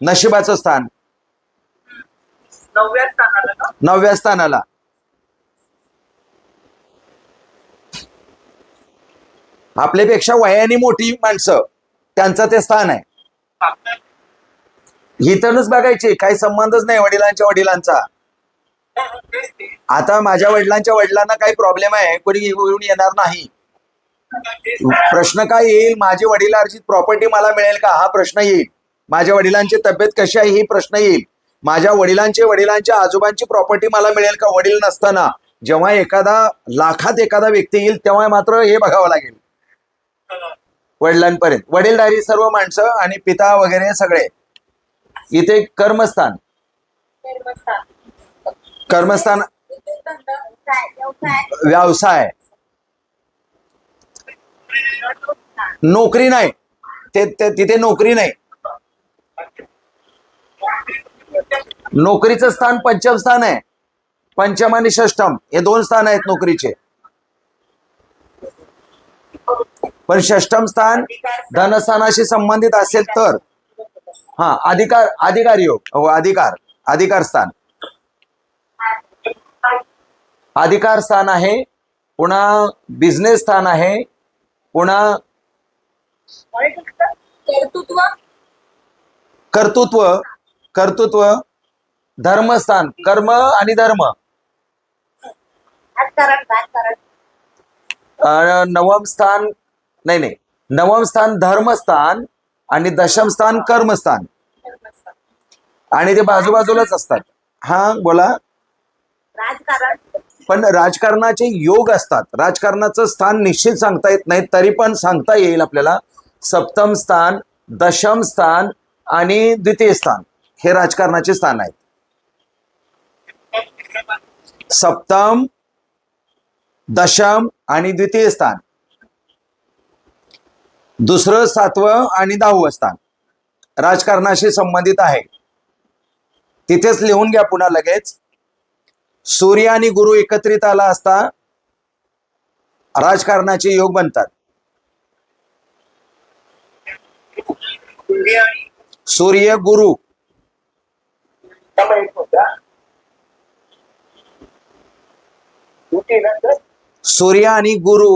नशिबाचं स्थान. 9व्या स्थानाला का? 9व्या स्थानाला आपल्यापेक्षा वयाने मोठी माणसं, त्यांचं ते स्थान आहे. इथूनच बघायचे, काही संबंधच नाही वडिलांच्या वडिलांचा. आता माझ्या वडिलांच्या वडिलांना काही प्रॉब्लेम आहे, कोणी घेऊन येणार नाही. प्रश्न काय येईल? माझी वडिलांची प्रॉपर्टी मला मिळेल का, हा प्रश्न येईल. माझ्या वडिलांची तब्येत कशी आहे, ही प्रश्न येईल. माझ्या वडिलांच्या आजोबांची प्रॉपर्टी मला मिळेल का वडील नसताना. जेव्हा एखादा लाखात एखादा व्यक्ती येईल तेव्हा मात्र हे बघावं लागेल. वडिलांपर्यंत वडीलधारी सर्व माणसं आणि पिता वगैरे सगळे. इथे कर्मस्थान व्यवसाय, नोकरी नाही, तिथे नोकरी नाही. नोकरीचं स्थान पंचम स्थान आहे. पंचम आणि षष्टम हे 2 स्थान आहेत नोकरीचे. पण षष्टम स्थान धनस्थानाशी संबंधित असेल तर, हा, अधिकार योग, हो, अधिकार स्थान, अधिकार स्थान आहे. पुन्हा बिझनेस स्थान आहे. पुन्हा कर्तृत्व, धर्मस्थान, कर्म आणि धर्म. 9वं स्थान नाही, 9वं स्थान धर्मस्थान आणि 10म स्थान कर्मस्थान, आणि ते बाजूबाजूलाच असतात. हा, बोला. राजकारण. पण राजकारणाचे योग असतात. राजकारणाचं स्थान निश्चित सांगता येत नाही, तरी पण सांगता येईल आपल्याला. सप्तम स्थान, दशम स्थान आणि द्वितीय स्थान हे राजकारणाचे स्थान आहेत. सप्तम, दशम आणि द्वितीय स्थान, दुसरं, 7वं आणि 10वं स्थान राजकारणाशी संबंधित आहे. तिथेच लिहून घ्या पुन्हा लगेच. सूर्य आणि गुरु एकत्रित आला असता राजकारणाचे योग बनतात. सूर्य गुरु सूर्य आणि गुरु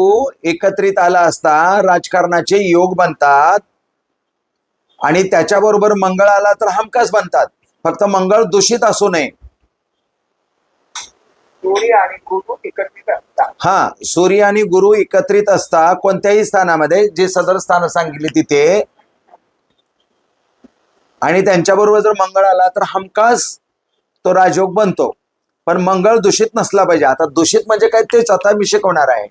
एकत्रित आला असता राजकारणाचे योग बनतात. आणि त्याच्याबरोबर मंगळ आला तर हमखास बनतात. फक्त मंगळ दूषित असू नये. सूर्य आणि गुरु एकत्रित असतात. हा, सूर्य आणि गुरु एकत्रित असता कोणत्याही स्थानामध्ये, जे सदर स्थान सांगितले तिथे, आणि त्यांच्याबरोबर जर मंगळ आला तर हमखास तो राजयोग बनतो. पण मंगळ दूषित नसला पाहिजे. आता दूषित म्हणजे काय तेच आता मी शिकवणार आहे.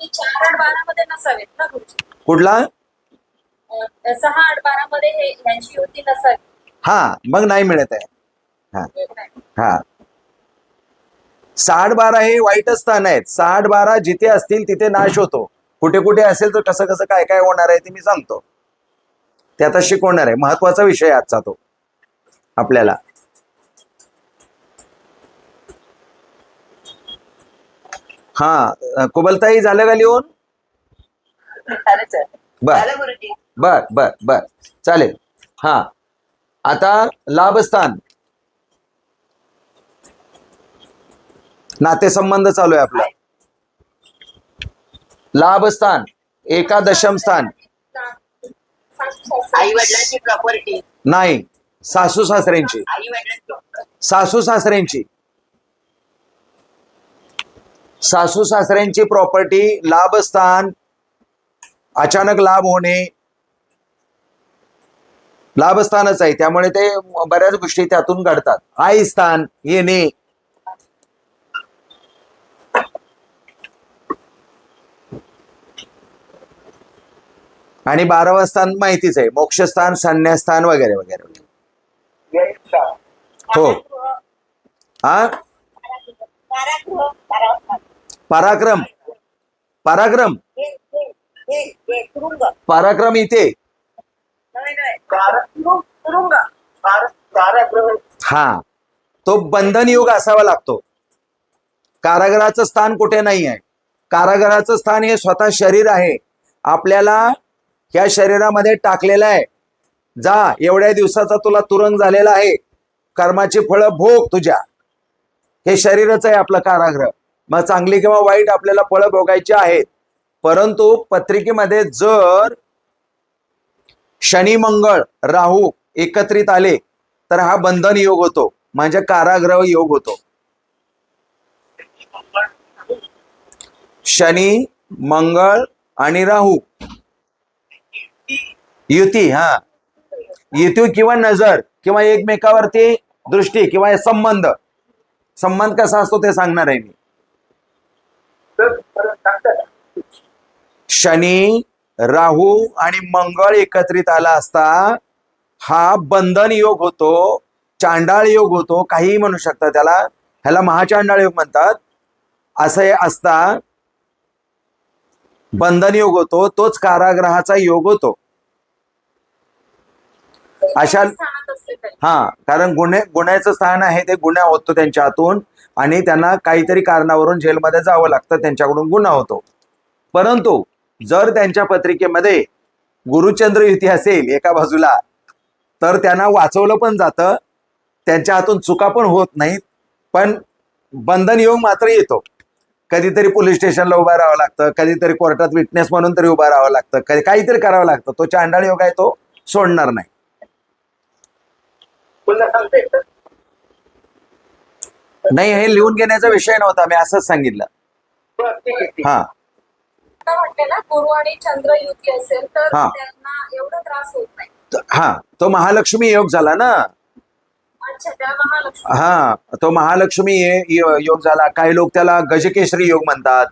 4 आणि 12 मध्ये नसावेत ना गुरुजी? कुठला? 6, 8, 12 मध्ये हे यांची युती नसावी. हा, मग नाही मिळत आहे. हा हा 6-12 हे वाईट स्थान आहेत. 6-12 जिथे असतील तिथे नाश होतो. कुठे कुठे असेल तर कसं कसं काय काय होणार आहे ते मी सांगतो. ते आता शिकवणार आहे. महत्वाचा विषय आजचा तो आपल्याला. हा, कुबलताई झालं का लिहून? बर गुरुजी. बर बर बर चालेल. हा, आता लाभस्थान, नातेसंबंध चालू आहे आपला. लाभस्थान, एकादशम स्थान. आई वडिलांची प्रॉपर्टी. नाही, सासू सासऱ्यांची. आई वडिलांची सासू सासऱ्यांची सासू सासऱ्यांची प्रॉपर्टी, लाभस्थान, अचानक लाभ होणे, लाभस्थानच आहे. त्यामुळे ते बऱ्याच गोष्टी त्यातून घडतात. आई स्थान येणे, आणि 12वं स्थान माहितीच आहे, मोक्षस्थान, संन्यासस्थान वगैरे वगैरे वगैरे. हो. हा, पराक्रम, पराक्रम, पराक्रम इथे. हा, तो बंधन योग असावा लागतो. कारागृहाचं स्थान कुठे नाही आहे. कारागृहाचं स्थान हे स्वतः शरीर आहे. आपल्याला या शरीरामध्ये टाकलेलं आहे. जा, एवढ्या दिवसाचा तुला तुरुंग झालेला आहे, कर्माची फळं भोग तुझ्या. हे शरीरच आहे आपलं कारागृह. मग चांगली किंवा वाईट आपल्याला फळं भोगायची आहेत. परंतु पत्रिकेमध्ये जर शनी, मंगळ, राहू एकत्रित आले तर हा बंधन योग होतो, म्हणजे कारागृह योग होतो. शनी, मंगळ आणि राहू युती. हा, युती किंवा नजर किंवा एकमेकावरती दृष्टी किंवा संबंध. संबंध कसा असतो ते सांगणार आहे मी. शनी, राहू आणि मंगळ एकत्रित आला असता हा बंधन योग होतो, चांडाळ योग होतो, काहीही म्हणू शकता त्याला. ह्याला महाचांडाळ योग म्हणतात. असं हे असता बंधन योग होतो, तोच कारागृहाचा योग होतो. अशा हा, कारण गुन्ह्याचं स्थान आहे, ते गुन्हा होतो त्यांच्या हातून आणि त्यांना काहीतरी कारणावरून जेलमध्ये जावं लागतं, त्यांच्याकडून गुन्हा होतो. परंतु जर त्यांच्या पत्रिकेमध्ये गुरुचंद्र युती असेल एका बाजूला तर त्यांना वाचवलं पण जातं, त्यांच्या हातून चुका पण होत नाहीत. पण बंधन योग मात्र येतो. कधीतरी पोलीस स्टेशनला उभा राहावं लागतं, कधीतरी कोर्टात विटनेस म्हणून तरी उभा राहावं लागतं, कधी काहीतरी करावं लागतं. तो चांडाळ योग आहे, तो सोडणार नाही. नाही, हे लिहून घेण्याचा विषय नव्हता, मी असंच सांगितलं. हा म्हटले ना, गुरु आणि चंद्र युती असेल तर हा. त्यांना एवढा त्रास होत नाही. हा, तो महालक्ष्मी योग झाला ना. अच्छा, त्या महालक्ष्मी. हा, तो महालक्ष्मी योग झाला. काही लोक त्याला गजकेसरी योग म्हणतात.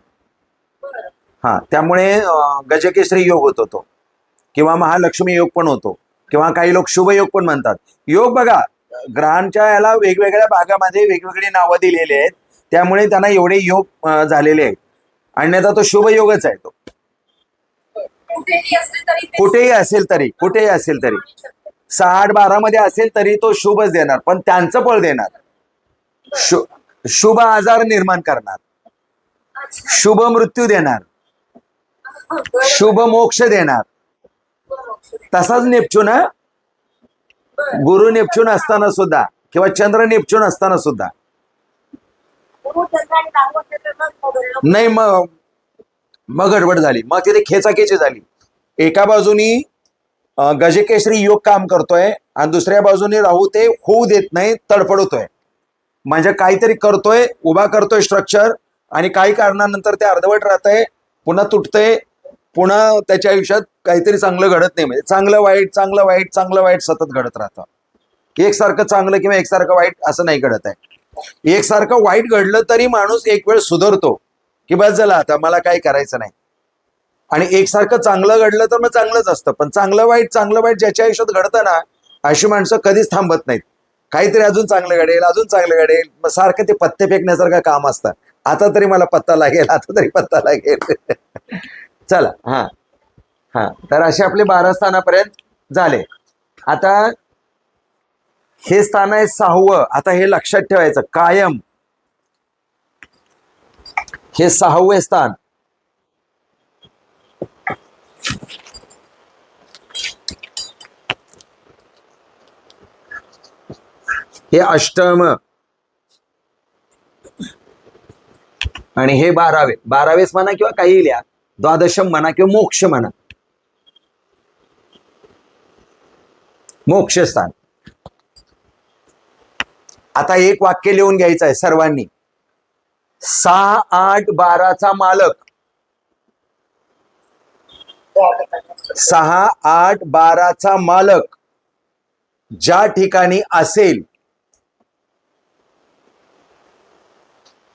बरं. हा, त्यामुळे गजकेसरी योग होतो तो. किंवा महालक्ष्मी योग पण होतो, किंवा काही लोक शुभ योग पण म्हणतात. योग बघा, ग्रहांच्या याला वेगवेगळ्या भागामध्ये वेगवेगळी नावं दिलेली आहेत, त्यामुळे त्यांना एवढे योग झालेले आहेत. अन्यथा तो शुभ योगच आहे. तो कुठेही असले तरी ते कुठेही असेल तरी 6-8-12 मध्ये असेल तरी तो शुभच देणार, पण त्यांचं फळ देणार. शुभ आजार निर्माण करणार, अच्छा. शुभ मृत्यू देणार, बरं. शुभ मोक्ष देणार. बरं. तसाच नेपच्यून, गुरु नेपच्यून असताना सुद्धा किंवा चंद्र नेपच्यून असताना सुद्धा नाही, मग गडबड झाली, मग तिथे खेचाखेची झाली. एका बाजूनी गजकेसरी योग काम करतोय आणि दुसऱ्या बाजूने राहू ते होऊ देत नाही, तडफडतोय. म्हणजे काहीतरी करतोय, उभा करतोय स्ट्रक्चर, आणि काही कारणानंतर ते अर्धवट राहतंय, पुन्हा तुटतंय, पुन्हा त्याच्या आयुष्यात काहीतरी चांगलं घडत नाही. म्हणजे चांगलं वाईट सतत घडत राहतं. एकसारखं चांगलं किंवा एकसारखं वाईट असं नाही घडत आहे. एकसारखं वाईट घडलं तरी माणूस एक वेळ सुधारतो की बस झालं, आता मला काही करायचं नाही. आणि एकसारखं चांगलं घडलं तर मग चांगलंच असतं, पण चांगलं वाईट ज्याच्या आयुष्यात घडतं ना, अशी माणसं कधीच थांबत नाहीत. काहीतरी अजून चांगलं घडेल, मग सारखं ते पत्ते फेकण्यासारखं काम असतं. आता तरी मला पत्ता लागेल. चला, हा तर असे आपले 12 स्थानापर्यंत झाले. आता हे स्थान आहे 6वं. आता हे लक्षात ठेवायचं कायम, हे 6वे स्थान. हे 8म आणि हे 12वेच म्हणा किंवा काही लिहा, 12श म्हणा किंवा मोक्ष म्हणा, मोक्षस्थान. आता एक वाक्य लिहून घ्यायचं आहे सर्वांनी. 6, 8, 12चा मालक, 6, 8, 12चा मालक ज्या ठिकाणी असेल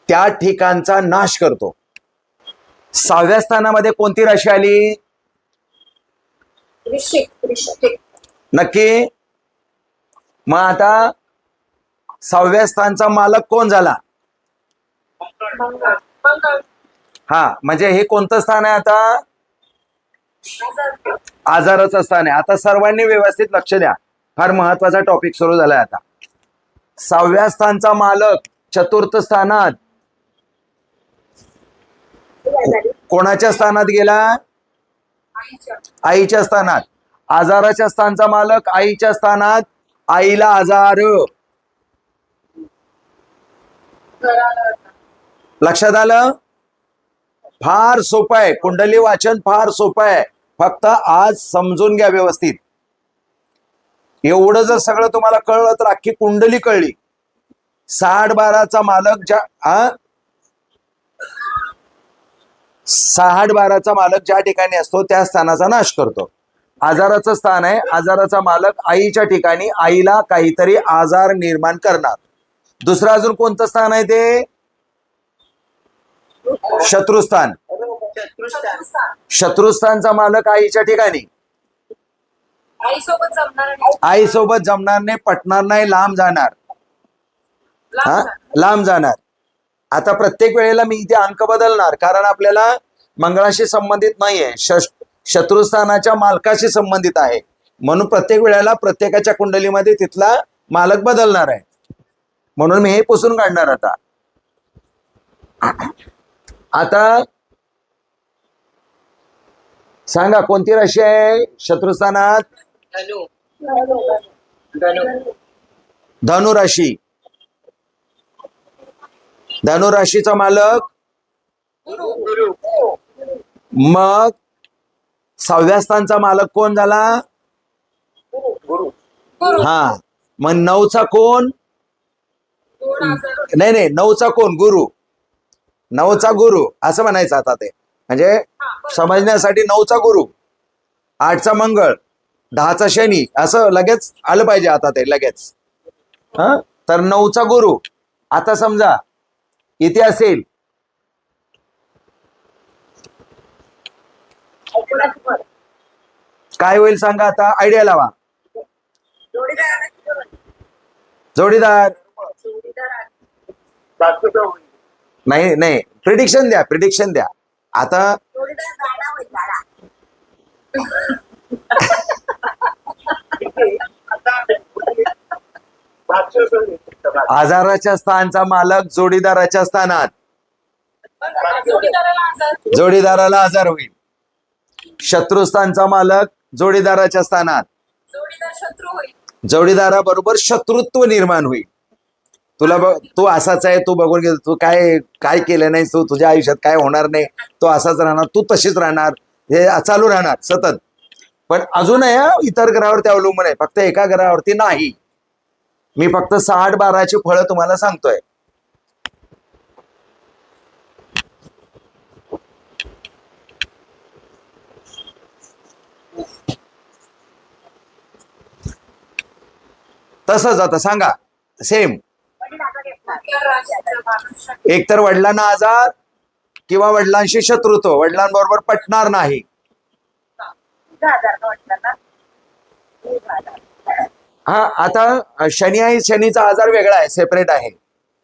त्या ठिकाणचा नाश करतो. 6व्या स्थानामध्ये कोणती राशी आली? वृश्चिक. नक्की. मग आता 6व्या स्थानचा मालक कोण झाला? मंगळ. हा, म्हणजे हे कोणतं स्थान आहे? आता आजाराचं स्थान आहे. आता सर्वांनी व्यवस्थित लक्ष द्या, फार महत्वाचा टॉपिक सुरू झालाय आता. 6व्या स्थानचा मालक चतुर्थ स्थानात कोणाच्या स्थानात गेला? आईच्या स्थानात. आजाराच्या स्थानचा मालक आईच्या स्थानात, आईला आजार. लक्षात आलं? फार सोपं आहे, कुंडली वाचन फार सोपं आहे. फक्त आज समजून घ्या व्यवस्थित. एवढं जर सगळं तुम्हाला कळलं तर अख्खी कुंडली कळली. 6-8-12चा मालक 6-8-12चा मालक ज्या ठिकाणी असतो त्या स्थानाचा नाश करतो. आजाराचं स्थान आहे, आजाराचा मालक आईच्या ठिकाणी आईला काहीतरी आजार निर्माण करणार. दुसरं अजून कोणतं स्थान आहे ते? शत्रुस्थान. शत्रुस्थानचा मालक आईच्या ठिकाणी आईसोबत जमणार नाही, पटणार नाही, लांब जाणार. लांब जाणार. आता प्रत्येक वेळेला मी इथे अंक बदलणार, कारण आपल्याला मंगळाशी संबंधित नाहीये, शत्रुस्थानाच्या मालकाशी संबंधित आहे. म्हणून प्रत्येक वेळेला प्रत्येकाच्या कुंडलीमध्ये तिथला मालक बदलणार आहे. म्हणून मी हे पुसून काढणार आता. आता सांगा कोणती राशी आहे शत्रुस्थानात? धनु राशी. धनु राशीचा मालक मग 6व्या स्थानचा मालक कोण झाला? हा, मग 9चा कोण? नाही, 9चा कोण? गुरु. 9चा गुरु असं म्हणायचं आता ते, म्हणजे समजण्यासाठी 9चा गुरु, 8चा मंगळ, 10चा शनी, असं लगेच आलं पाहिजे आता ते लगेच. तर 9चा गुरु. आता समजा इथे असेल काय होईल सांगा आता, आयडिया लावा. जोडीदार जोडीदार जोडीदार बाकीचं होईल. नाही नाही, प्रिडिक्शन द्या, प्रिडिक्शन द्या आता. जोडीदार गाडा होईल गाडा. ठीक आहे. आता राक्षस होईल. आजाराच्या स्थानचा मालक जोडीदाराच्या स्थानात. जोडीदाराला आजार. जोडीदाराला आजार होईल. शत्रुस्थानचा मालक जोडीदाराच्या स्थानात. जोडीदार शत्रू होईल. जोडीदाराबरोबर शत्रुत्व निर्माण होईल. तुला तू असाच आहे, तू बघून घे, तू काय काय केलं नाही, तू तुझ्या आयुष्यात काय होणार नाही, तो असाच राहणार, तू तशीच राहणार, हे चालू राहणार सतत. पण अजून आहे इतर ग्रहावरती अवलंबून आहे, फक्त एका ग्रहावरती नाही. मी फक्त 6-12ची फळं तुम्हाला सांगतोय. तसंच आता सांगा सेम. एक तर वडिलांना आजार किंवा वडिलांशी शत्रुत्व, वडिलांबरोबर पटणार नाही. हा आता शनी आहे, शनीचा आजार वेगळा आहे, सेपरेट आहे.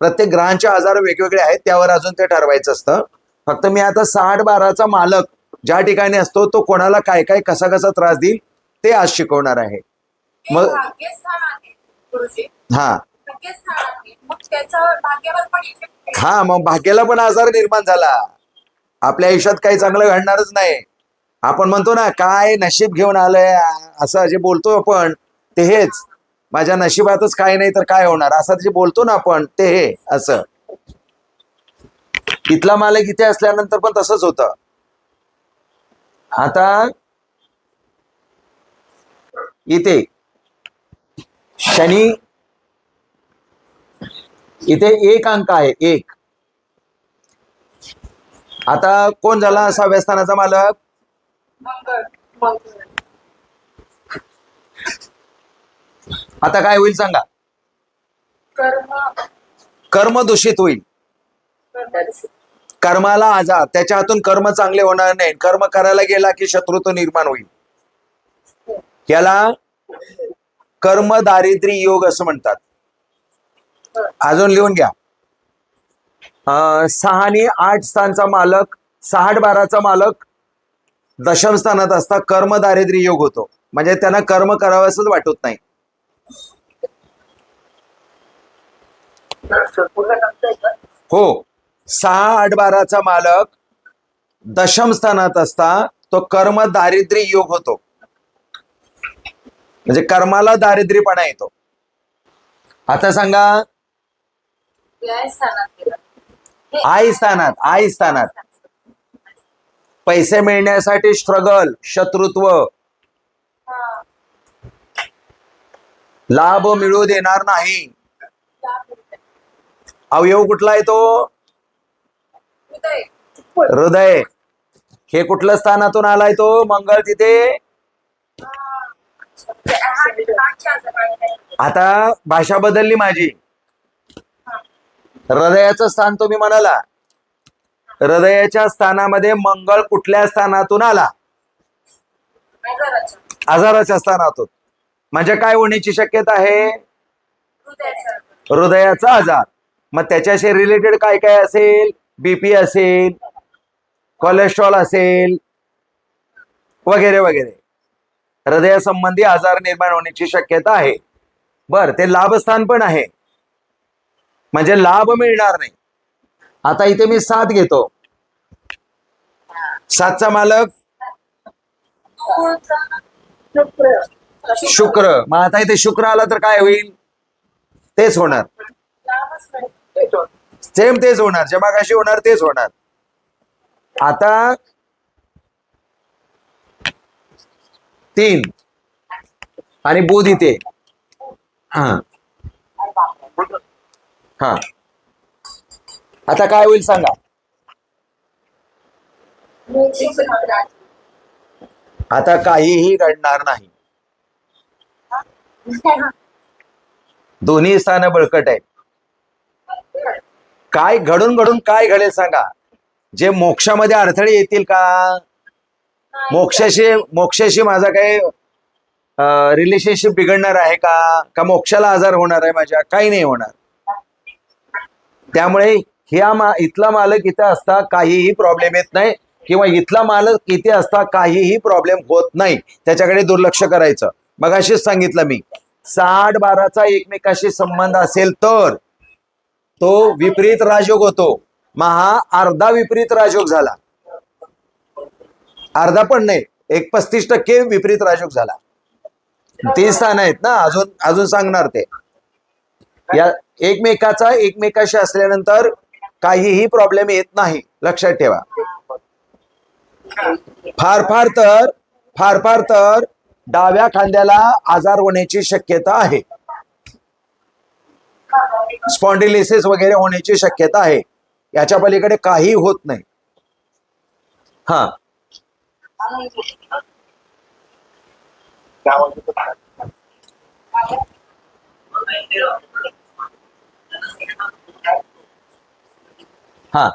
प्रत्येक ग्रहांचे आजार वेगवेगळे आहेत, त्यावर अजून ते ठरवायचं असतं. फक्त मी आता 6-12चा मालक ज्या ठिकाणी असतो तो कोणाला काय काय कसा कसा त्रास देईल ते आज शिकवणार आहे. मग भाग्यस्थान आहे गुरुजी. हा भाग्यस्थान आहे, मग त्याचा भाग्यावर पण effect आहे. हा, मग भाग्याला पण आजार निर्माण झाला. आपल्या आयुष्यात काही चांगलं घडणारच नाही. आपण म्हणतो ना काय नशीब घेऊन आलंय, असं जे बोलतो आपण ते हेच. माझ्या नशिबातच काय नाही तर काय होणार, असं जे बोलतो ना आपण ते हे असं. इथला मालक इथे असल्यानंतर पण तसंच होतं. आता इथे शनी, इथे 1 अंक आहे, 1. आता कोण झाला 6व्या स्थानाचा मालक? मंगळ. मंगळ. आता काय होईल सांगा? कर्म. कर्म दूषित होईल. कर्माला आजार, त्याच्या हातून कर्म चांगले होणार नाही. कर्म करायला गेला की शत्रुत्व निर्माण होईल. याला कर्म दारिद्र्य योग असं म्हणतात. अजून लिहून घ्या. 6 आणि 8 स्थानचा मालक, 6-12चा मालक दशम स्थानात असता कर्म दारिद्र्य योग होतो. म्हणजे त्यांना कर्म करावंसच वाटत नाही. पुन्हा सांगताय का? हो, 6-8-12चा मालक दशम स्थानात असता तो कर्म दारिद्र्य योग होतो. म्हणजे कर्माला दारिद्र्यपणा येतो. आता सांगा व्ययस्थानात गेलं. आई स्थानात, आई स्थानात पैसे मिळण्यासाठी स्ट्रगल, शत्रुत्व, हा. लाभ मिळू देणार नाही. लाभ होतोय. अवयव कुठला आहे तो? हृदय. हृदय. हे कुठल्या स्थानातून आलाय तो? मंगळ तिथे. आता भाषा बदलली माझी. हृदयाचं स्थान तुम्ही म्हणाला, हृदयाच्या स्थानामध्ये मंगळ कुठल्या स्थानातून आला? आजाराच्या स्थानातून. म्हणजे काय होण्याची शक्यता आहे? हृदयाचा आजार. मग त्याच्याशी रिलेटेड काय काय असेल? बीपी असेल, कोलेस्ट्रॉल असेल, वगैरे वगैरे. हृदयासंबंधी आजार निर्माण होण्याची शक्यता आहे. बर, ते लाभस्थान पण आहे, म्हणजे लाभ मिळणार नाही. आता इथे मी 7 घेतो. 7चा मालक शुक्र. मग आता इथे शुक्र आला तर काय होईल? तेच होणार, सेम तेच होणार, जे मागाशी होणार तेच होणार. आता 3 आणि बुध इथे. हा हा, आता काय होईल सांगा? आता काहीही घडणार नाही. दोन्ही स्थान बळकट आहेत. काय घडून घडून काय घडेल सांगा? जे मोक्षामध्ये अडथळे येतील का? मोक्षाशी माझा काही रिलेशनशिप बिघडणार आहे का मोक्षाला आजार होणार आहे माझ्या? काही नाही होणार. त्यामुळे इथला मालक इथे असता काहीही प्रॉब्लेम येत नाही, किंवा इथला मालक इथे असता काहीही प्रॉब्लेम होत नाही. त्याच्याकडे दुर्लक्ष करायचं. मग अशीच सांगितलं मी, 8-12चा एकमेकाशी संबंध असेल तर तो विपरीत राजयोग होतो. मग हा अर्धा विपरीत राजयोग झाला, अर्धा पण नाही, 35% विपरीत राजयोग झाला. 3 स्थान आहेत ना, अजून सांगणार ते. या एकमेकाशी असल्यानंतर काहीही प्रॉब्लेम येत नाही, लक्षात ठेवा. फार फार तर डाव्या खांद्याला आजार होण्याची शक्यता आहे, स्पॉन्डिलिसिस वगैरे होण्याची शक्यता आहे. याच्या पलीकडे काही होत नाही. हा, काय म्हणतो? हा.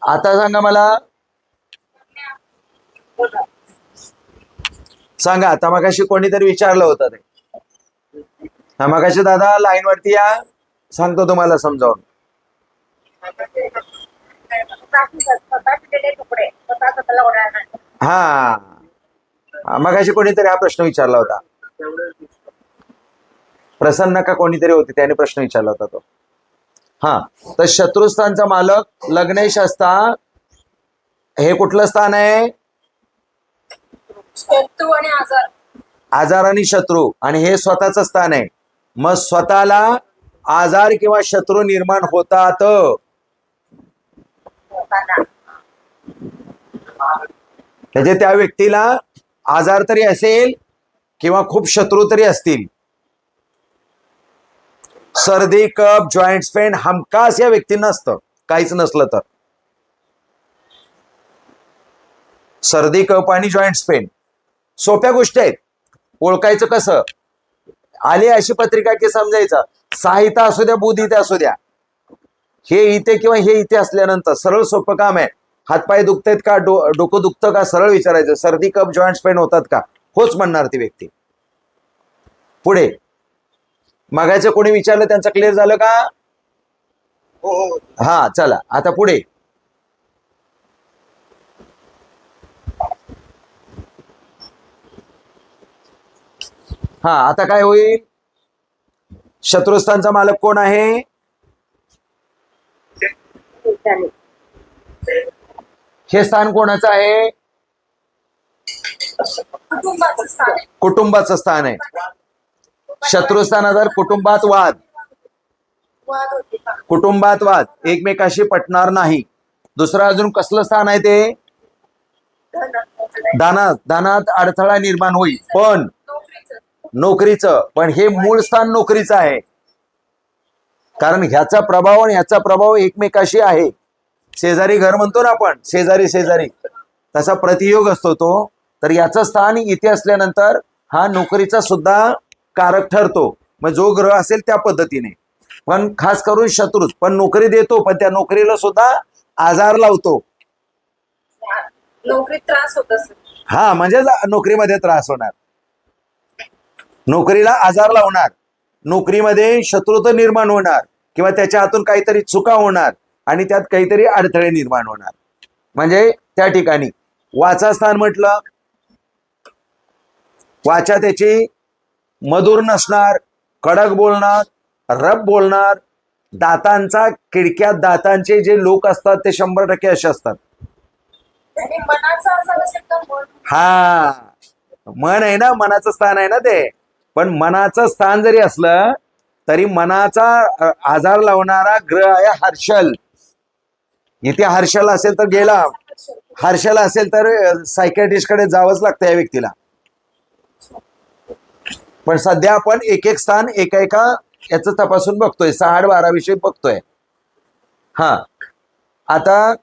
आता सांगा मला, सांगा आता. मगाशी कोणीतरी विचारलं होतं ते. हा, मगाशी दादा लाईन वरती या, सांगतो तुम्हाला समजावून. हा, मगाशी कोणीतरी हा प्रश्न विचारला होता. प्रसन्न का कोणीतरी होती, त्याने प्रश्न विचारला होता तो. हा, तर शत्रुस्थानचा मालक लग्नेश असता. हे कुठलं स्थान आहे? शत्रू आणि आजार. आजार आणि शत्रू, आणि हे स्वतःच स्थान आहे. मग स्वतःला आजार किंवा शत्रू निर्माण होतात. म्हणजे त्या व्यक्तीला आजार तरी असेल किंवा खूप शत्रू तरी असतील. सर्दी, कफ, जॉईंट्स पेन हमखास या व्यक्तींना असतं, काहीच नसलं तर. सर्दी, कफ आणि जॉईंट्स पेन सोप्या गोष्टी आहेत. ओळखायचं कसं? आली अशी पत्रिका की समजायचं, 6 इथं असू द्या, बुध इथे असू द्या, हे इथे किंवा हे इथे असल्यानंतर सरळ सोपं काम आहे. हातपाय दुखतायत का, डोकं दुखतं का, सरळ विचारायचं. सर्दी, कफ, जॉईंट्स पेन होतात का? होच म्हणणार ती व्यक्ती. पुढे मागायचं कोणी विचारलं, त्यांचं क्लिअर झालं का? हो. हा, चला आता पुढे. हा, आता काय होईल? शत्रुस्थानचा मालक कोण आहे? हे स्थान कोणाचं आहे? कुटुंबाचं स्थान आहे. कुटुंबाचं स्थान आहे. शत्रुस्थान जर कुटुंबात वाद, वाद होते का? कुटुंबात वाद, एकमेकाशी पटणार नाही. दुसरं अजून कसलं स्थान आहे ते? दानात अडथळा निर्माण होईल. पण नोकरीचं, पण हे मूळ स्थान नोकरीचं आहे. कारण ह्याचा प्रभाव आणि ह्याचा प्रभाव एकमेकाशी आहे. शेजारी घर म्हणतो ना आपण, शेजारी, तसा प्रतियोग असतो तो. तर याचं स्थान इथे असल्यानंतर हा नोकरीचा सुद्धा कारक ठरतो. मग जो ग्रह असेल त्या पद्धतीने. पण खास करून शत्रूच, पण नोकरी देतो, पण त्या नोकरीला सुद्धा आजार लावतो. नोकरीत त्रास होत असेल. हा, म्हणजे नोकरीमध्ये त्रास होणार, नोकरीला आजार लावणार, नोकरीमध्ये शत्रुता निर्माण होणार, किंवा त्याच्या हातून काहीतरी चुका होणार आणि त्यात काहीतरी अडथळे निर्माण होणार. म्हणजे त्या ठिकाणी वाचा स्थान म्हटलं, वाचा त्याची मधुर नसणार, कडक बोलणार, रब बोलणार. दातांचा, खिडक्यात दातांचे जे लोक असतात ते 100% असे असतात. आणि मनाचा आजार असेल तर मन. हा, मन आहे ना, मनाचं स्थान आहे ना ते. पण मनाचं स्थान जरी असलं तरी मनाचा आजार लावणारा ग्रह आहे हर्षल. इथे हर्षल असेल तर गेला, हर्षल असेल तर सायकॅट्रिस्ट कडे जावंच लागतं या व्यक्तीला. पण सध्या आपण एक स्थान एका याचं तपासून बघतोय, 6-12 विषयी बघतोय. हा, आता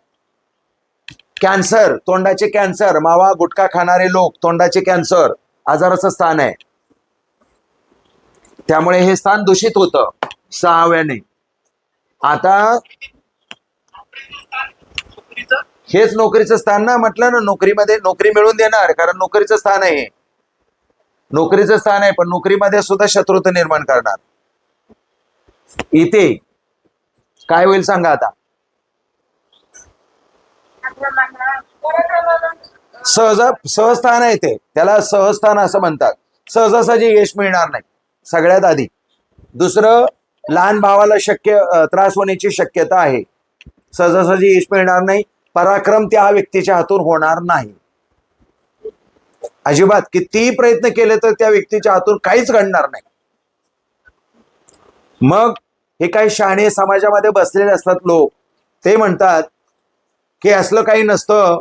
कॅन्सर, तोंडाचे कॅन्सर, मावा गुटखा खाणारे लोक, तोंडाचे कॅन्सर आजाराचं स्थान आहे. त्यामुळे हे स्थान दूषित होतं 6व्याने. आता हेच नोकरीचं स्थान ना, म्हटलं ना, नोकरीमध्ये नोकरी मिळवून देणार, कारण नोकरीचं स्थान आहे हे. नोकरीचं स्थान आहे, पण नोकरीमध्ये सुद्धा शत्रुता निर्माण करणार. इथे काय होईल सांगा आता. सहस्थान आहे ते, त्याला सहस्थान असं म्हणतात. सहजासहजी यश मिळणार नाही सगळ्यात आधी. दुसरं, लहान भावाला त्रास होण्याची शक्यता आहे. सहजासहजी यश मिळणार नाही. पराक्रम त्या व्यक्तीच्या हातून होणार नाही अजिबात. कितीही प्रयत्न केले तर त्या व्यक्तीच्या हातून काहीच घडणार नाही. मग हे काही शहाणे समाजामध्ये बसलेले असतात लोक, ते म्हणतात की असलं काही नसतं,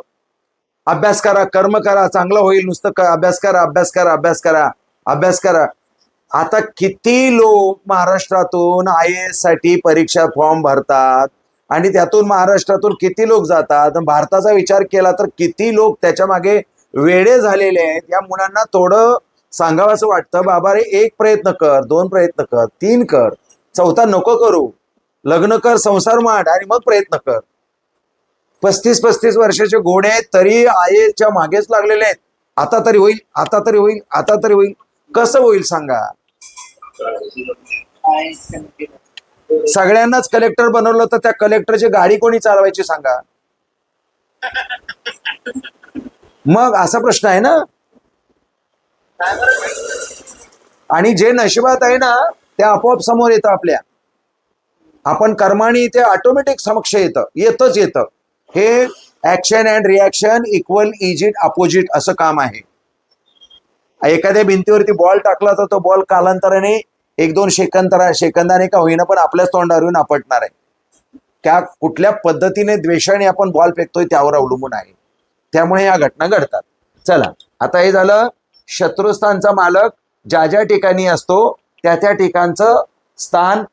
अभ्यास करा, कर्म करा, चांगलं होईल, नुसतं अभ्यास करा, अभ्यास करा, अभ्यास करा, अभ्यास करा. आता किती लोक महाराष्ट्रातून IAS साठी परीक्षा फॉर्म भरतात आणि त्यातून महाराष्ट्रातून किती लोक जातात. भारताचा विचार केला तर किती लोक त्याच्या मागे वेडे झालेले आहेत. या मुलांना थोडं सांगावं असं वाटतं, बाबा रे, 1 प्रयत्न कर, 2 प्रयत्न कर, 3 कर, 4था नको करू. लग्न कर, संसार मांड आणि मग प्रयत्न कर. 35-35 वर्षाचे घोडे आहेत तरी IASच्या मागेच लागलेले आहेत. आता तरी होईल, आता तरी होईल, आता तरी होईल. कसं होईल सांगा. सगळ्यांनाच कलेक्टर बनवलं तर त्या कलेक्टरची गाडी कोणी चालवायची सांगा. मग असा प्रश्न आहे ना. आणि जे नशिबात आहे ना ते आपोआप समोर येतं आपल्या. आपण कर्माने ते ऑटोमॅटिक समक्ष येतच येतं. हे action and reaction equal is it opposite असं काम आहे. एखाद्या भिंतीवरती बॉल टाकला तर तो बॉल कालांतराने 1-2 सेकंदाने का होईना पण आपल्याच तोंडावर येऊन आपटणार आहे. त्या कुठल्या पद्धतीने द्वेषाने आपण बॉल फेकतोय त्यावर अवलंबून आहे. त्यामुळे या घटना घडतात. चला, आता हे झालं शत्रुस्थानचा मालक ज्या ज्या ठिकाणी असतो त्या त्या ठिकाणचं स्थान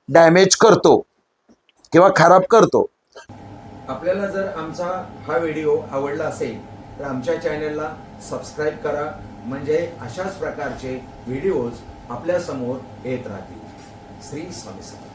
डॅमेज करतो किंवा खराब करतो. आपल्याला जर आमचा हा व्हिडिओ आवडला असेल तर आमच्या चॅनलला सबस्क्राईब करा, म्हणजे अशाच प्रकारचे व्हिडिओज आपल्या समोर येत राहतील. श्री स्वामी समर्थ.